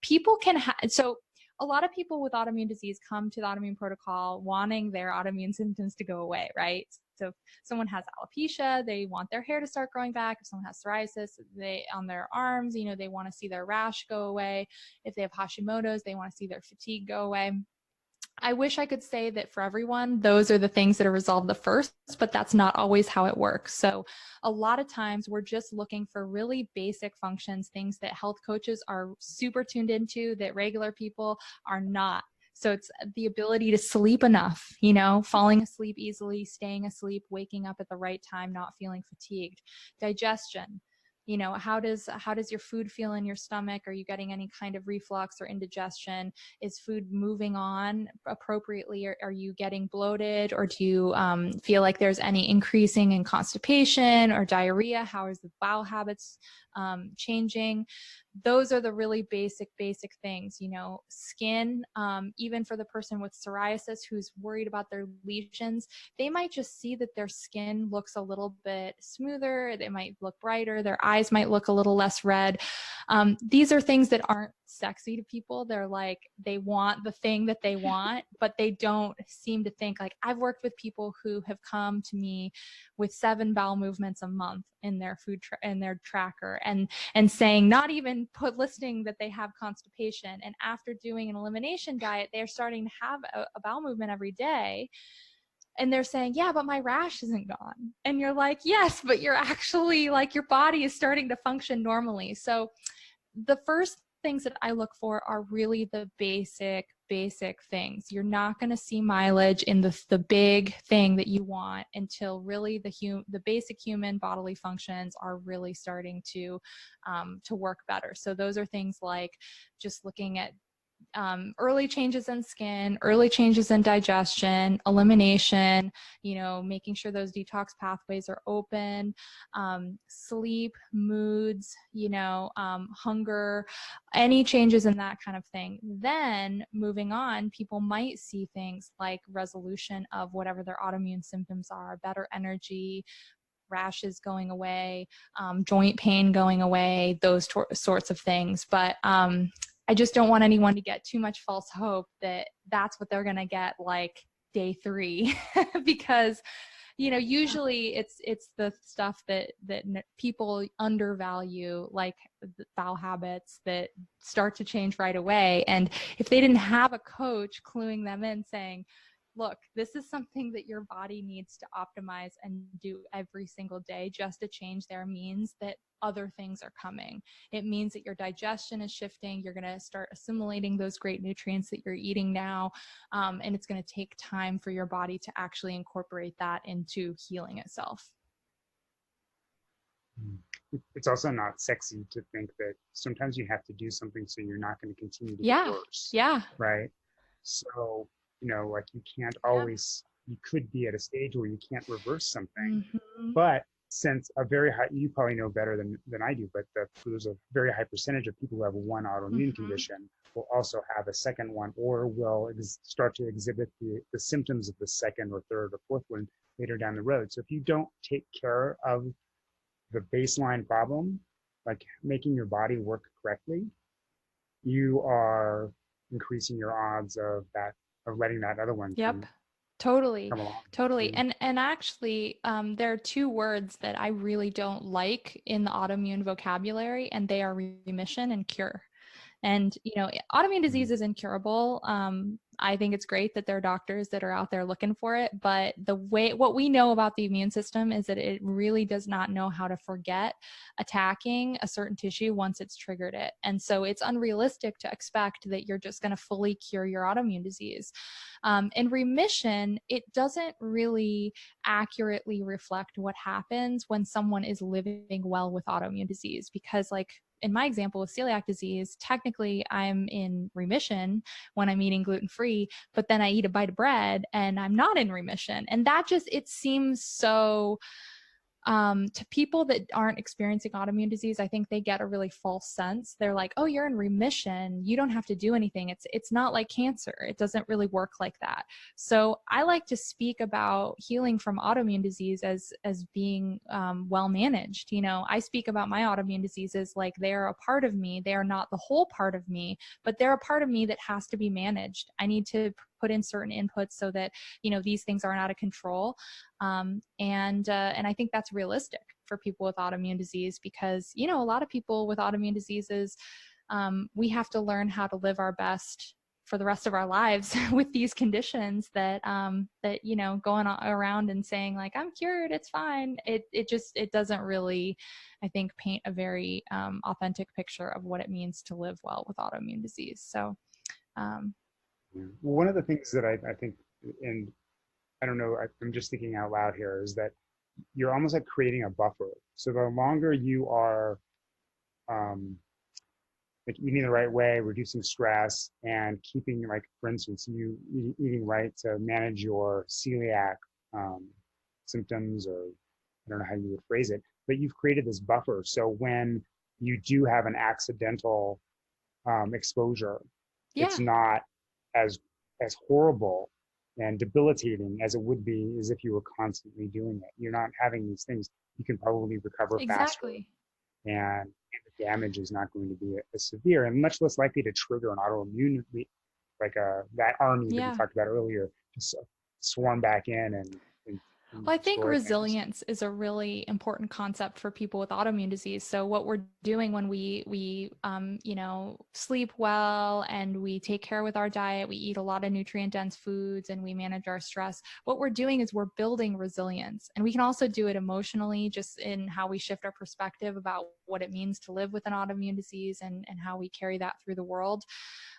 [SPEAKER 3] People can so a lot of people with autoimmune disease come to the Autoimmune Protocol wanting their autoimmune symptoms to go away, right? So if someone has alopecia, they want their hair to start growing back. If someone has psoriasis, on their arms, they want to see their rash go away. If they have Hashimoto's, they want to see their fatigue go away. I wish I could say that for everyone, those are the things that are resolved the first, but that's not always how it works. So a lot of times we're just looking for really basic functions, things that health coaches are super tuned into that regular people are not. So it's the ability to sleep enough, falling asleep easily, staying asleep, waking up at the right time, not feeling fatigued. Digestion. How does your food feel in your stomach? Are you getting any kind of reflux or indigestion? Is food moving on appropriately? Or are you getting bloated? Or do you feel like there's any increasing in constipation or diarrhea? How is the bowel habits changing? Those are the really basic things. Skin, even for the person with psoriasis who's worried about their lesions, they might just see that their skin looks a little bit smoother. They might look brighter. Their eyes might look a little less red. These are things that aren't sexy to people. They're like, they want the thing that they want, but they don't seem to think. Like, I've worked with people who have come to me with 7 bowel movements a month in their food in their tracker, and saying, not even listing that they have constipation, and after doing an elimination diet, they're starting to have a bowel movement every day. And they're saying, yeah, but my rash isn't gone. And you're like, yes, but you're actually, like, your body is starting to function normally. So the first things that I look for are really the basic things. You're not going to see mileage in the big thing that you want until really the basic human bodily functions are really starting to work better. So those are things like just looking at early changes in skin, early changes in digestion, elimination, making sure those detox pathways are open, sleep, moods, hunger, any changes in that kind of thing. Then moving on, people might see things like resolution of whatever their autoimmune symptoms are, better energy, rashes going away, joint pain going away, those sorts of things. But I just don't want anyone to get too much false hope that that's what they're going to get like day 3, because, usually it's the stuff that people undervalue, like the bowel habits that start to change right away. And if they didn't have a coach cluing them in saying, look, this is something that your body needs to optimize and do every single day. Just to change there means that other things are coming. It means that your digestion is shifting. You're going to start assimilating those great nutrients that you're eating now. And it's going to take time for your body to actually incorporate that into healing itself.
[SPEAKER 2] It's also not sexy to think that sometimes you have to do something so you're not going to continue to
[SPEAKER 3] Yeah.
[SPEAKER 2] get worse.
[SPEAKER 3] Yeah.
[SPEAKER 2] Right. So, like you can't always, you could be at a stage where you can't reverse something.
[SPEAKER 3] Mm-hmm.
[SPEAKER 2] But since a very high, you probably know better than I do, but there's a very high percentage of people who have one autoimmune condition will also have a second one, or will start to exhibit the symptoms of the second or third or fourth one later down the road. So if you don't take care of the baseline problem, like making your body work correctly, you are increasing your odds of letting that other one
[SPEAKER 3] Totally.
[SPEAKER 2] come along.
[SPEAKER 3] Totally. And actually, there are two words that I really don't like in the autoimmune vocabulary, and they are remission and cure. And, autoimmune disease is incurable. I think it's great that there are doctors that are out there looking for it, but what we know about the immune system is that it really does not know how to forget attacking a certain tissue once it's triggered it. And so it's unrealistic to expect that you're just going to fully cure your autoimmune disease. In remission, it doesn't really accurately reflect what happens when someone is living well with autoimmune disease, because in my example of celiac disease, technically I'm in remission when I'm eating gluten-free, but then I eat a bite of bread and I'm not in remission. And that it seems so, to people that aren't experiencing autoimmune disease, I think they get a really false sense. They're like, oh, you're in remission. You don't have to do anything. It's not like cancer. It doesn't really work like that. So I like to speak about healing from autoimmune disease as being well managed. I speak about my autoimmune diseases like they're a part of me. They are not the whole part of me, but they're a part of me that has to be managed. I need to put in certain inputs so that, these things aren't out of control. And I think that's realistic for people with autoimmune disease, because, a lot of people with autoimmune diseases, we have to learn how to live our best for the rest of our lives with these conditions that going around and saying like, I'm cured, it's fine. It doesn't really, I think, paint a very authentic picture of what it means to live well with autoimmune disease. So,
[SPEAKER 2] one of the things that I think, and I don't know, I'm just thinking out loud here, is that you're almost like creating a buffer. So the longer you are like eating the right way, reducing stress, and keeping, like, for instance, you eating right to manage your celiac symptoms, or I don't know how you would phrase it, but you've created this buffer. So when you do have an accidental exposure, it's not as horrible and debilitating as it would be as if you were constantly doing it. You're not having these things. You can probably recover faster, and the damage is not going to be as severe, and much less likely to trigger an autoimmune, like that army that we talked about earlier, to swarm back in and
[SPEAKER 3] well, I think resilience is a really important concept for people with autoimmune disease. So what we're doing when we sleep well and we take care with our diet, we eat a lot of nutrient dense foods, and we manage our stress, what we're doing is we're building resilience. And we can also do it emotionally, just in how we shift our perspective about what it means to live with an autoimmune disease, and how we carry that through the world.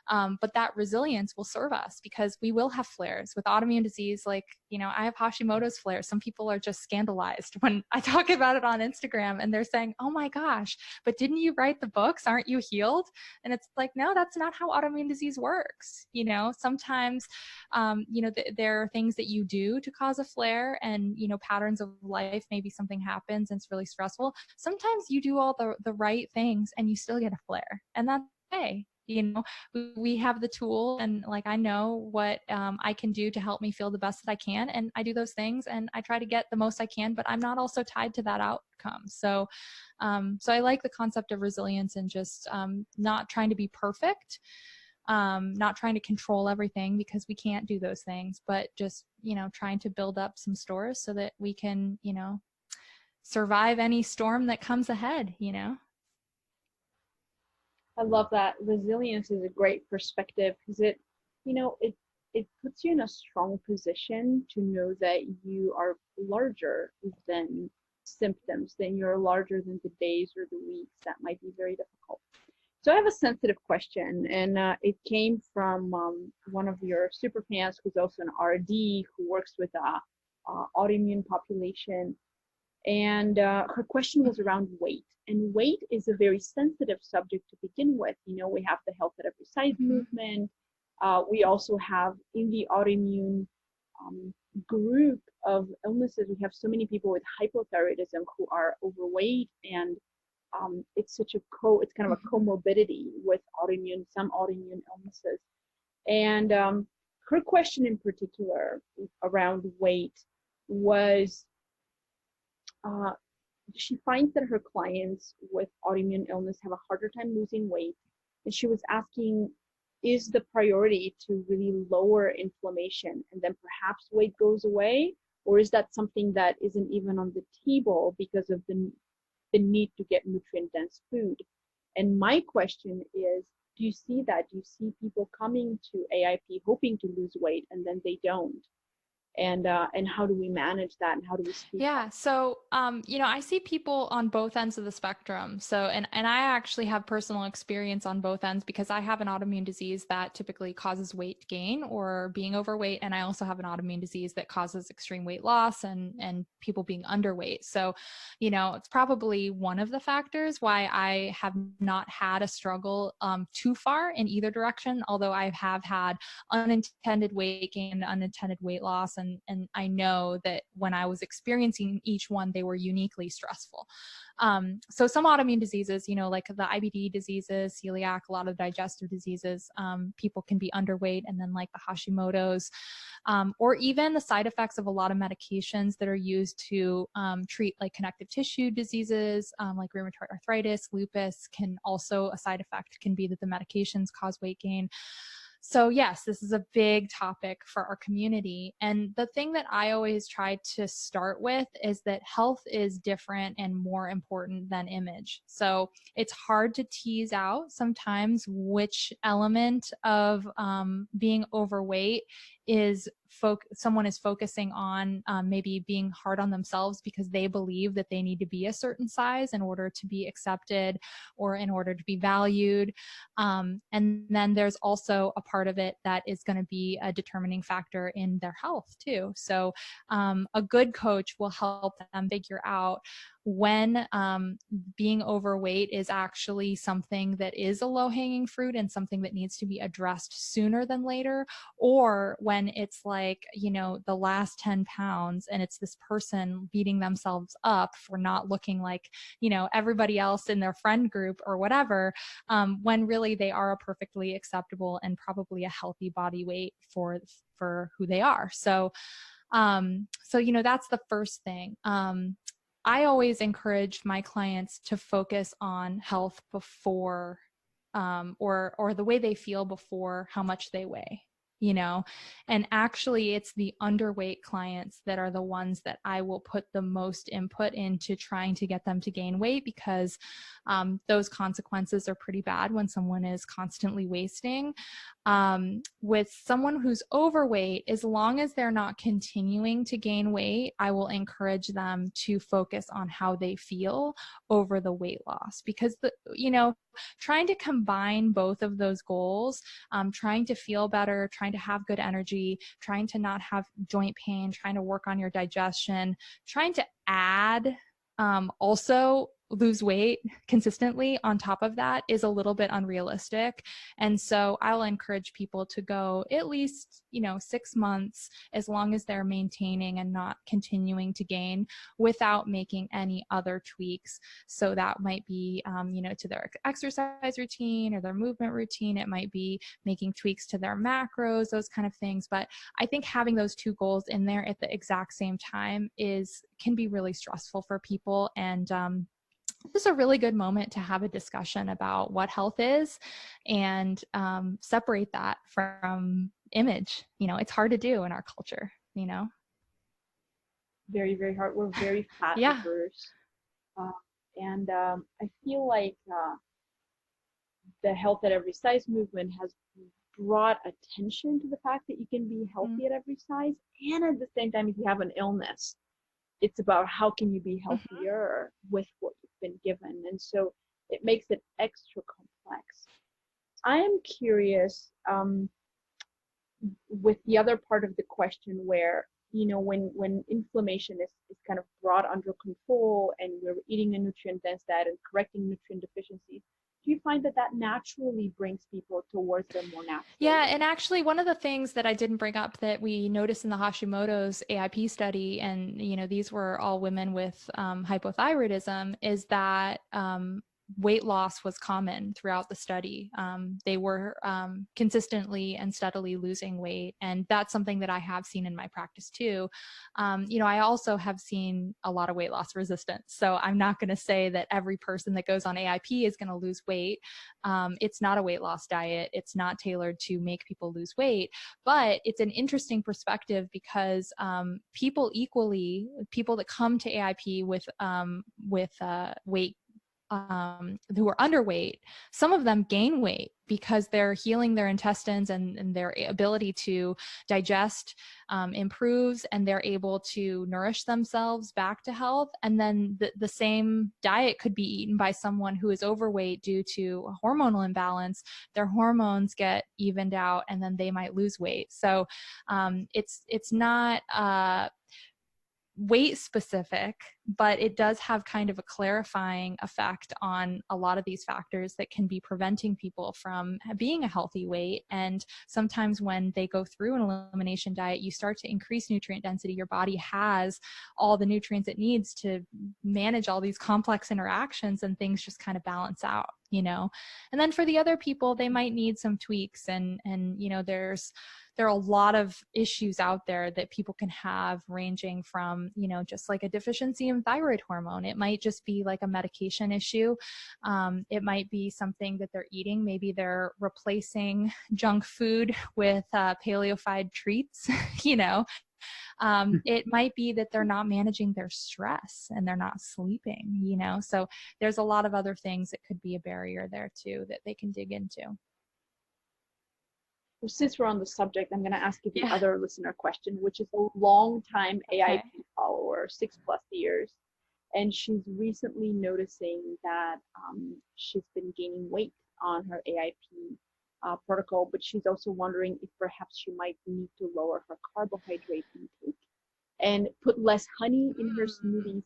[SPEAKER 3] But that resilience will serve us, because we will have flares with autoimmune disease. Like, I have Hashimoto's flares. Some people are just scandalized when I talk about it on Instagram, and they're saying, oh my gosh, but didn't you write the books? Aren't you healed? And it's like, no, that's not how autoimmune disease works. Sometimes, there are things that you do to cause a flare, and, patterns of life, maybe something happens and it's really stressful. Sometimes you do all the right things and you still get a flare, and that's okay. We have the tool, and I know what I can do to help me feel the best that I can. And I do those things, and I try to get the most I can, but I'm not also tied to that outcome. So I like the concept of resilience, and just not trying to be perfect, not trying to control everything, because we can't do those things, but just, trying to build up some stores so that we can, survive any storm that comes ahead,
[SPEAKER 1] I love that. Resilience is a great perspective, because it it puts you in a strong position to know that you are larger than symptoms, then you're larger than the days or the weeks that might be very difficult. So I have a sensitive question, and it came from one of your super fans who's also an RD who works with autoimmune population. And her question was around weight. And weight is a very sensitive subject to begin with. You know, we have the health at every size movement. We also have in the autoimmune group of illnesses, we have so many people with hypothyroidism who are overweight, and it's it's kind of a comorbidity with some autoimmune illnesses. And her question in particular around weight was, she finds that her clients with autoimmune illness have a harder time losing weight. And she was asking, is the priority to really lower inflammation and then perhaps weight goes away? Or is that something that isn't even on the table because of the need to get nutrient-dense food? And my question is, do you see that? Do you see people coming to AIP hoping to lose weight and then they don't? And how do we manage that, and how do we speak?
[SPEAKER 3] Yeah. So, I see people on both ends of the spectrum. So, and I actually have personal experience on both ends because I have an autoimmune disease that typically causes weight gain or being overweight. And I also have an autoimmune disease that causes extreme weight loss and people being underweight. So, it's probably one of the factors why I have not had a struggle too far in either direction, although I have had unintended weight gain, unintended weight loss. And I know that when I was experiencing each one, they were uniquely stressful. So some autoimmune diseases, like the IBD diseases, celiac, a lot of digestive diseases, people can be underweight, and then like the Hashimoto's, or even the side effects of a lot of medications that are used to treat like connective tissue diseases, like rheumatoid arthritis, lupus, a side effect can be that the medications cause weight gain. So yes, this is a big topic for our community. And the thing that I always try to start with is that health is different and more important than image. So it's hard to tease out sometimes which element of being overweight is someone is focusing on, maybe being hard on themselves because they believe that they need to be a certain size in order to be accepted or in order to be valued. And then there's also a part of it that is going to be a determining factor in their health too. So a good coach will help them figure out when being overweight is actually something that is a low-hanging fruit and something that needs to be addressed sooner than later, or when it's like, the last 10 pounds and it's this person beating themselves up for not looking like, everybody else in their friend group or whatever, when really they are a perfectly acceptable and probably a healthy body weight for who they are. So, that's the first thing. I always encourage my clients to focus on health before, or the way they feel before how much they weigh, and actually it's the underweight clients that are the ones that I will put the most input into trying to get them to gain weight, because those consequences are pretty bad when someone is constantly wasting. With someone who's overweight, as long as they're not continuing to gain weight, I will encourage them to focus on how they feel over the weight loss, because trying to combine both of those goals, trying to feel better, trying to have good energy, trying to not have joint pain, trying to work on your digestion, trying to add also lose weight consistently on top of that is a little bit unrealistic. And so I'll encourage people to go at least, 6 months, as long as they're maintaining and not continuing to gain without making any other tweaks. So that might be, to their exercise routine or their movement routine. It might be making tweaks to their macros, those kind of things. But I think having those two goals in there at the exact same time can be really stressful for people. And this is a really good moment to have a discussion about what health is and separate that from image. It's hard to do in our culture,
[SPEAKER 1] Very, very hard. We're very fat
[SPEAKER 3] Yeah.
[SPEAKER 1] averse. And I feel like the health at every size movement has brought attention to the fact that you can be
[SPEAKER 3] Mm-hmm.
[SPEAKER 1] healthy at every size. And at the same time, if you have an illness, it's about how can you be healthier with what you've been given. And so it makes it extra complex. I am curious, with the other part of the question where, when inflammation is kind of brought under control and we're eating a nutrient dense diet and correcting nutrient deficiencies, do you find that naturally brings people towards their more natural
[SPEAKER 3] Yeah,
[SPEAKER 1] way?
[SPEAKER 3] and actually one of the things that I didn't bring up that we noticed in the Hashimoto's AIP study, and these were all women with hypothyroidism, is that weight loss was common throughout the study. They were consistently and steadily losing weight, and that's something that I have seen in my practice too. I also have seen a lot of weight loss resistance, so I'm not going to say that every person that goes on AIP is going to lose weight. It's not a weight loss diet. It's not tailored to make people lose weight, but it's an interesting perspective because people that come to AIP with weight, who are underweight, some of them gain weight because they're healing their intestines and their ability to digest improves, and they're able to nourish themselves back to health. And then the same diet could be eaten by someone who is overweight due to a hormonal imbalance. Their hormones get evened out and then they might lose weight. So it's not weight specific, but it does have kind of a clarifying effect on a lot of these factors that can be preventing people from being a healthy weight. And sometimes when they go through an elimination diet, you start to increase nutrient density. Your body has all the nutrients it needs to manage all these complex interactions, and things just kind of balance out, And then for the other people, they might need some tweaks, and there are a lot of issues out there that people can have, ranging from, just like a deficiency in thyroid hormone. It might just be like a medication issue. It might be something that they're eating. Maybe they're replacing junk food with paleofied treats, It might be that they're not managing their stress and they're not sleeping, So there's a lot of other things that could be a barrier there too that they can dig into.
[SPEAKER 1] Well, since we're on the subject, I'm going to ask you the
[SPEAKER 3] Yeah.
[SPEAKER 1] other listener question, which is a long-time AIP follower, 6+ years. And she's recently noticing that she's been gaining weight on her AIP protocol, but she's also wondering if perhaps she might need to lower her carbohydrate intake and put less honey in her smoothies.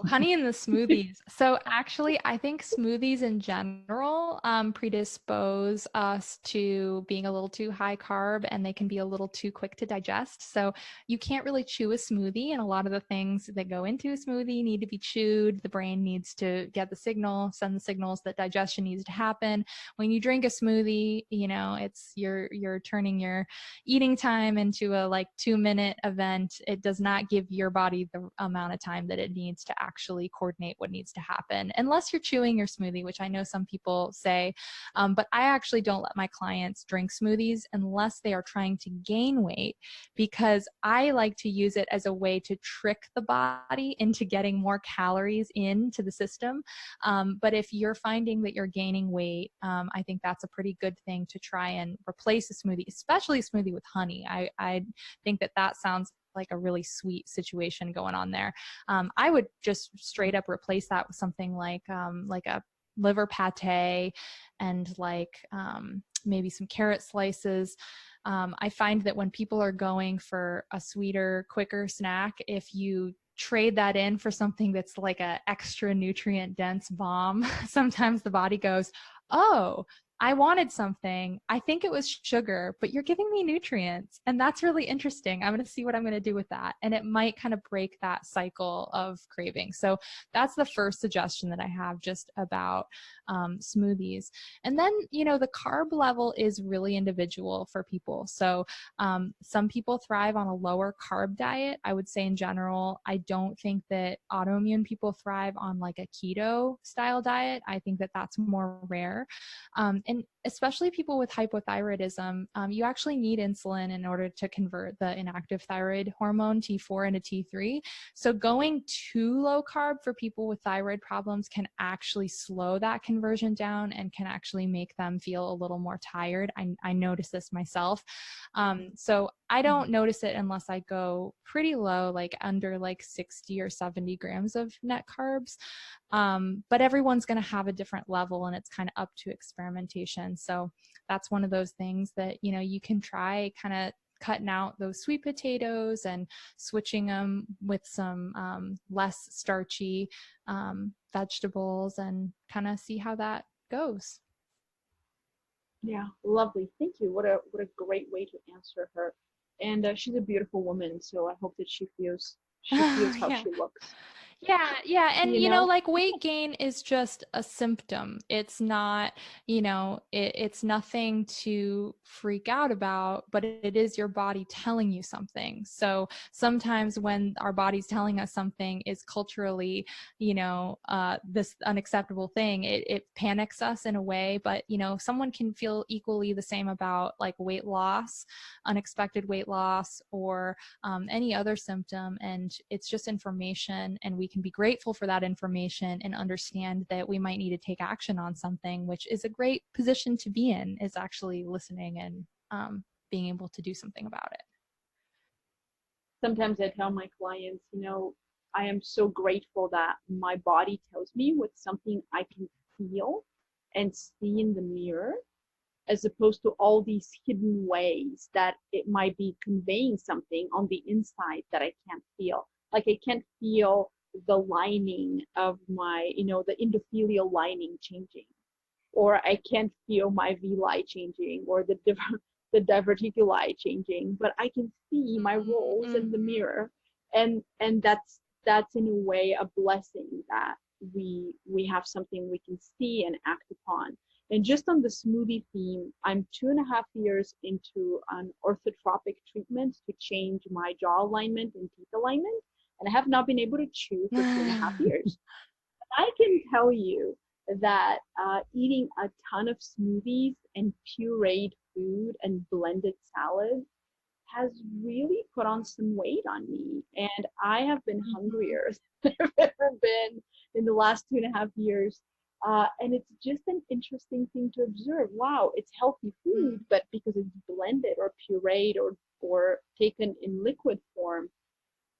[SPEAKER 3] Honey in the smoothies. So actually, I think smoothies in general predispose us to being a little too high carb, and they can be a little too quick to digest. So you can't really chew a smoothie, and a lot of the things that go into a smoothie need to be chewed. The brain needs to get the signal, send the signals that digestion needs to happen. When you drink a smoothie, it's you're turning your eating time into a 2-minute event. It does not give your body the amount of time that it needs to actually coordinate what needs to happen, unless you're chewing your smoothie, which I know some people say, but I actually don't let my clients drink smoothies unless they are trying to gain weight, because I like to use it as a way to trick the body into getting more calories into the system. But if you're finding that you're gaining weight, I think that's a pretty good thing to try and replace a smoothie, especially a smoothie with honey. I think that sounds like a really sweet situation going on there. I would just straight up replace that with something like a liver pate and maybe some carrot slices. I find that when people are going for a sweeter, quicker snack, if you trade that in for something that's like a extra nutrient dense bomb, sometimes the body goes, oh, I wanted something. I think it was sugar, but you're giving me nutrients. And that's really interesting. I'm going to see what I'm going to do with that. And it might kind of break that cycle of craving. So that's the first suggestion that I have just about smoothies. And then, the carb level is really individual for people. So some people thrive on a lower carb diet. I would say in general, I don't think that autoimmune people thrive on like a keto style diet. I think that that's more rare. And especially people with hypothyroidism, you actually need insulin in order to convert the inactive thyroid hormone T4 into T3. So going too low carb for people with thyroid problems can actually slow that conversion down and can actually make them feel a little more tired. I notice this myself. So I don't notice it unless I go pretty low, like under like 60 or 70 grams of net carbs. But everyone's going to have a different level, and it's kind of up to experimentation. So that's one of those things that, you know, you can try kind of cutting out those sweet potatoes and switching them with some less starchy vegetables and kind of see how that goes.
[SPEAKER 4] Yeah, lovely. Thank you. What a great way to answer her. And she's a beautiful woman, so I hope that she feels how
[SPEAKER 3] Yeah.
[SPEAKER 4] she looks.
[SPEAKER 3] Yeah. And,
[SPEAKER 4] You know?
[SPEAKER 3] like weight gain is just a symptom. It's not, it's nothing to freak out about, but it is your body telling you something. So sometimes when our body's telling us something is culturally, this unacceptable thing, it panics us in a way, but, someone can feel equally the same about like weight loss, unexpected weight loss, or any other symptom. And it's just information, and we can be grateful for that information and understand that we might need to take action on something, which is a great position to be in, is actually listening and being able to do something about it.
[SPEAKER 4] Sometimes I tell my clients, I am so grateful that my body tells me what's something I can feel and see in the mirror, as opposed to all these hidden ways that it might be conveying something on the inside that I can't feel. Like I can't feel the lining of my, the endothelial lining changing, or I can't feel my villi changing, or the diverticuli changing, but I can see my rolls in the mirror, and that's in a way a blessing that we have something we can see and act upon. And just on the smoothie theme, I'm 2.5 years into an orthotropic treatment to change my jaw alignment and teeth alignment, and I have not been able to chew for 2.5 years. I can tell you that eating a ton of smoothies and pureed food and blended salad has really put on some weight on me, and I have been hungrier than I've ever been in the last 2.5 years. And it's just an interesting thing to observe. Wow, it's healthy food, but because it's blended or pureed or taken in liquid form,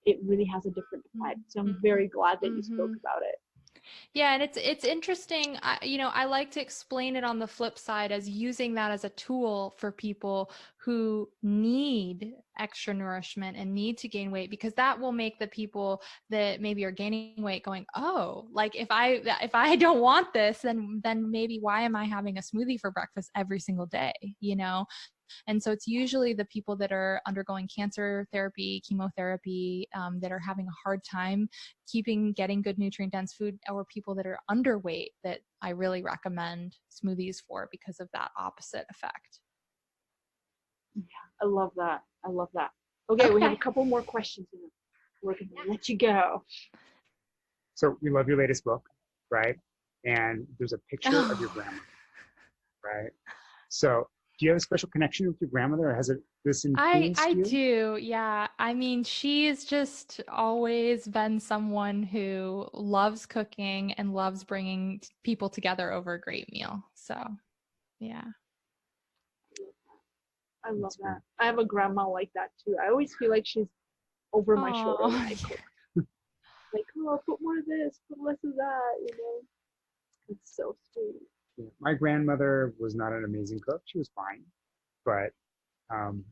[SPEAKER 4] it really has a different effect. So I'm very glad that you spoke about it.
[SPEAKER 3] Yeah, and it's interesting. I like to explain it on the flip side as using that as a tool for people who need extra nourishment and need to gain weight, because that will make the people that maybe are gaining weight going, oh, like if I don't want this, then maybe why am I having a smoothie for breakfast every single day? And so it's usually the people that are undergoing cancer therapy, chemotherapy, that are having a hard time getting good nutrient dense food, or people that are underweight, that I really recommend smoothies for, because of that opposite effect.
[SPEAKER 4] Yeah, I love that. Okay, we have a couple more questions. We're going to let you go.
[SPEAKER 2] So we love your latest book, right? And there's a picture of your grandma, right? So do you have a special connection with your grandmother, or has this influenced you?
[SPEAKER 3] I do, yeah. I mean, she's just always been someone who loves cooking and loves bringing people together over a great meal. So, yeah.
[SPEAKER 4] I love that. I have a grandma like that too. I always feel like she's over my shoulder when I cook. Like, oh, put more of this, put less of that, It's so sweet.
[SPEAKER 2] Yeah. My grandmother was not an amazing cook. She was fine. But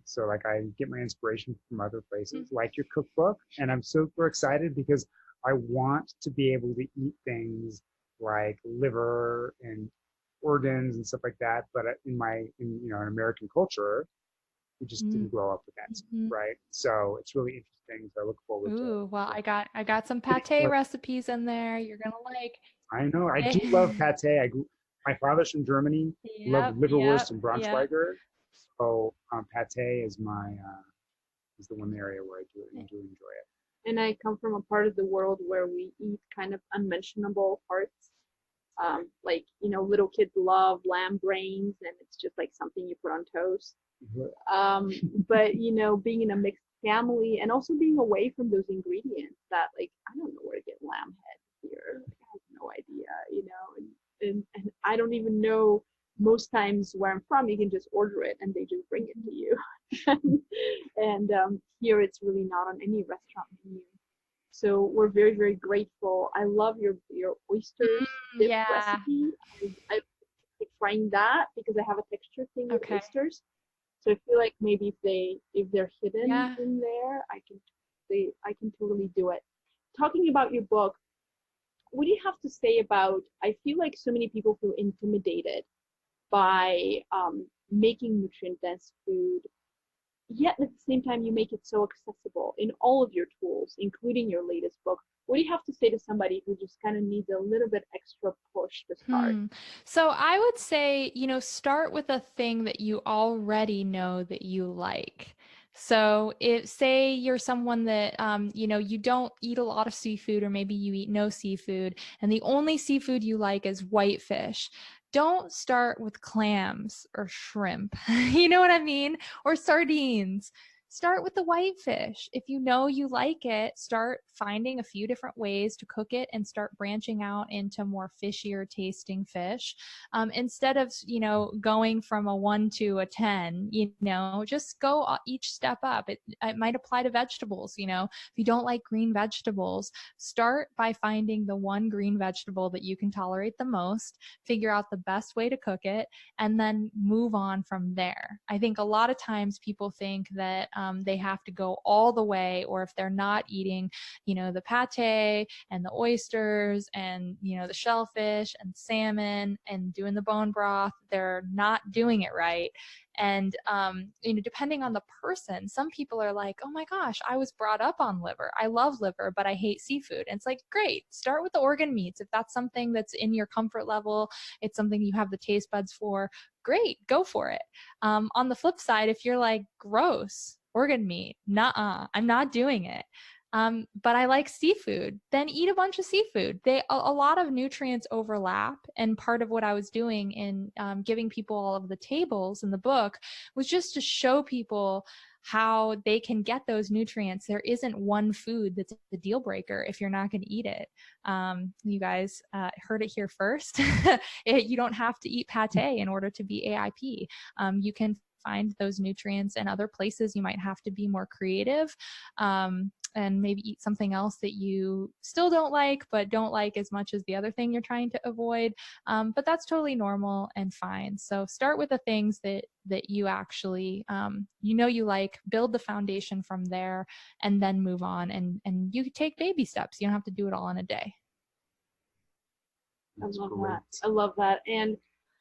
[SPEAKER 2] so like I get my inspiration from other places, like your cookbook. And I'm super excited because I want to be able to eat things like liver and organs and stuff like that. But in American culture, we just didn't grow up with that, right? So it's really interesting. So I look forward to it.
[SPEAKER 3] Ooh, well, I got some pate recipes in there you're gonna like.
[SPEAKER 2] I know. I do love pate. My father's from Germany. Love liverwurst and Braunschweiger. So pate is is the one area where I do enjoy it.
[SPEAKER 4] And I come from a part of the world where we eat kind of unmentionable parts. Like, little kids love lamb brains, and it's just like something you put on toast. But being in a mixed family and also being away from those ingredients that, like, I don't know where to get lamb head here. Like, I have no idea, and I don't even know most times where I'm from. You can just order it and they just bring it to you. And here it's really not on any restaurant menu. So we're very, very grateful. I love your oysters dip recipe. I like trying that because I have a texture thing with oysters. So I feel like maybe if they're hidden in there, I can totally do it. Talking about your book, what do you have to say about, I feel like so many people feel intimidated by making nutrient-dense food, yet at the same time you make it so accessible in all of your tools, including your latest book. What do you have to say to somebody who just kind of needs a little bit extra push to start?
[SPEAKER 3] So I would say, start with a thing that you already know that you like. So if, say you're someone that, you don't eat a lot of seafood, or maybe you eat no seafood, and the only seafood you like is whitefish, don't start with clams or shrimp, you know what I mean? Or sardines. Start with the whitefish. If you know you like it, start finding a few different ways to cook it and start branching out into more fishier tasting fish. Instead of, going from a 1 to a 10, just go each step up. It might apply to vegetables. If you don't like green vegetables, start by finding the one green vegetable that you can tolerate the most, figure out the best way to cook it, and then move on from there. I think a lot of times people think that they have to go all the way, or if they're not eating, the pate and the oysters and, the shellfish and salmon and doing the bone broth, they're not doing it right. And, depending on the person, some people are like, oh my gosh, I was brought up on liver. I love liver, but I hate seafood. And it's like, great, start with the organ meats. If that's something that's in your comfort level, it's something you have the taste buds for, great, go for it. On the flip side, if you're like, gross, organ meat, nuh-uh, I'm not doing it. But I like seafood, then eat a bunch of seafood. A lot of nutrients overlap. And part of what I was doing in giving people all of the tables in the book was just to show people how they can get those nutrients. There isn't one food that's the deal breaker if you're not going to eat it. You guys heard it here first. You don't have to eat pate in order to be AIP. You can find those nutrients in other places. You might have to be more creative. And maybe eat something else that you still don't like, but don't like as much as the other thing you're trying to avoid. But that's totally normal and fine. So start with the things that you actually, you like, build the foundation from there, and then move on. And you take baby steps. You don't have to do it all in a day.
[SPEAKER 4] I love that. I love that. And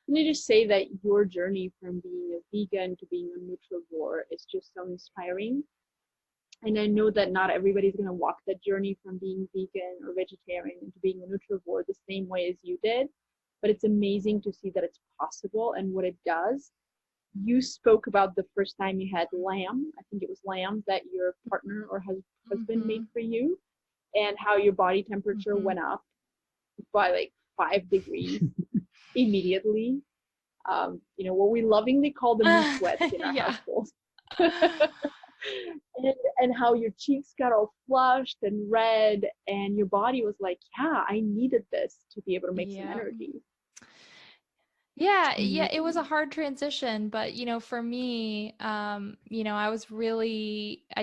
[SPEAKER 4] let me just say that your journey from being a vegan to being a nutrivore is just so inspiring. And I know that not everybody's going to walk that journey from being vegan or vegetarian into being a nutrivore the same way as you did, but it's amazing to see that it's possible and what it does. You spoke about the first time you had lamb. I think it was lamb that your partner or husband made for you, and how your body temperature went up by like 5 degrees immediately. What we lovingly call the meat sweats in our household. And how your cheeks got all flushed and red, and your body was like, yeah, I needed this to be able to make some energy.
[SPEAKER 3] Yeah, it was a hard transition, but for me, I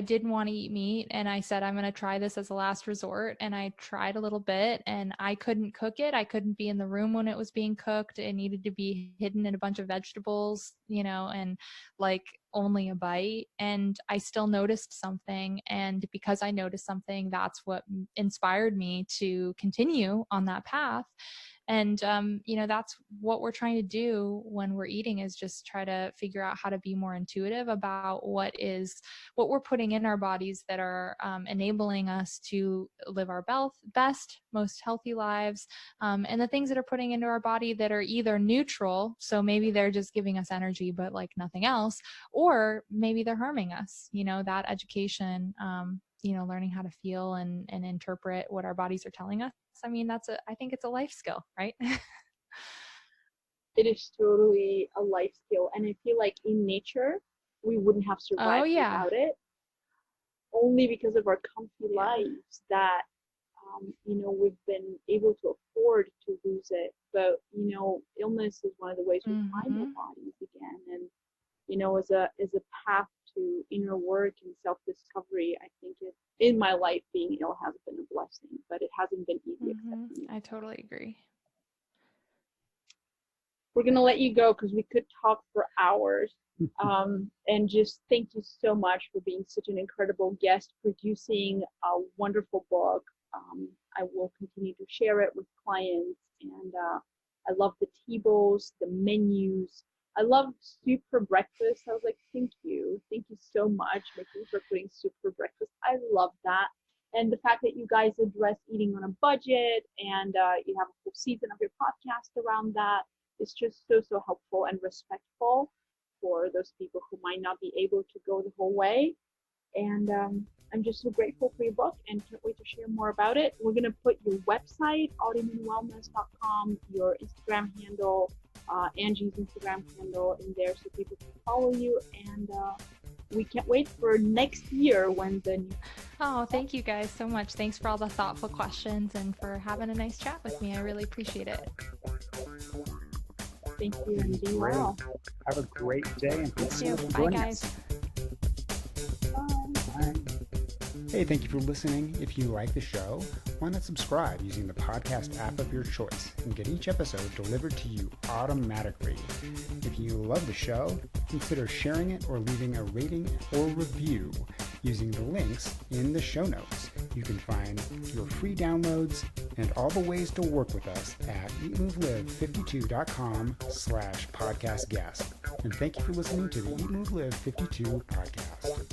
[SPEAKER 3] didn't want to eat meat, and I said, I'm going to try this as a last resort. And I tried a little bit, and I couldn't cook it. I couldn't be in the room when it was being cooked. It needed to be hidden in a bunch of vegetables, and like only a bite. And I still noticed something. And because I noticed something, that's what inspired me to continue on that path. And, that's what we're trying to do when we're eating, is just try to figure out how to be more intuitive about what we're putting in our bodies that are enabling us to live our best, most healthy lives. And the things that are putting into our body that are either neutral, so maybe they're just giving us energy, but like nothing else, or maybe they're harming us. That education, learning how to feel and interpret what our bodies are telling us I mean, I think it's a life skill, right?
[SPEAKER 4] It is totally a life skill. And I feel like in nature, we wouldn't have
[SPEAKER 3] Oh,
[SPEAKER 4] survived
[SPEAKER 3] yeah.
[SPEAKER 4] without it, only because of our comfy
[SPEAKER 3] Yeah.
[SPEAKER 4] lives that, we've been able to afford to lose it. But, illness is one of the ways we find our bodies again. And, as a path to inner work and self-discovery, I think in my life, being ill has been a blessing, but it hasn't been easy accepting it.
[SPEAKER 3] I totally agree.
[SPEAKER 4] We're going to let you go because we could talk for hours. And just thank you so much for being such an incredible guest, producing a wonderful book. I will continue to share it with clients. And I love the tables, the menus. I love soup for breakfast. I was like, thank you. Thank you so much, Mickey, for putting soup for breakfast. I love that. And the fact that you guys address eating on a budget and you have a full season of your podcast around that is just so helpful and respectful for those people who might not be able to go the whole way. And I'm just so grateful for your book and can't wait to share more about it. We're going to put your website, autoimmunewellness.com, your Instagram handle, Angie's Instagram handle in there so people can follow you. And we can't wait for next year when the new...
[SPEAKER 3] Oh, thank you guys so much. Thanks for all the thoughtful questions and for having a nice chat with me. I really appreciate it.
[SPEAKER 4] Thank you, and be well.
[SPEAKER 2] Have a great day, and thanks so much for
[SPEAKER 3] Bye,
[SPEAKER 2] joining
[SPEAKER 3] guys.
[SPEAKER 2] us. Bye. Hey, thank you for listening. If you like the show, why not subscribe using the podcast app of your choice and get each episode delivered to you automatically. If you love the show, consider sharing it or leaving a rating or review using the links in the show notes. You can find your free downloads and all the ways to work with us at eatmovelive52.com/podcast guest. And thank you for listening to the Eat Move Live 52 podcast.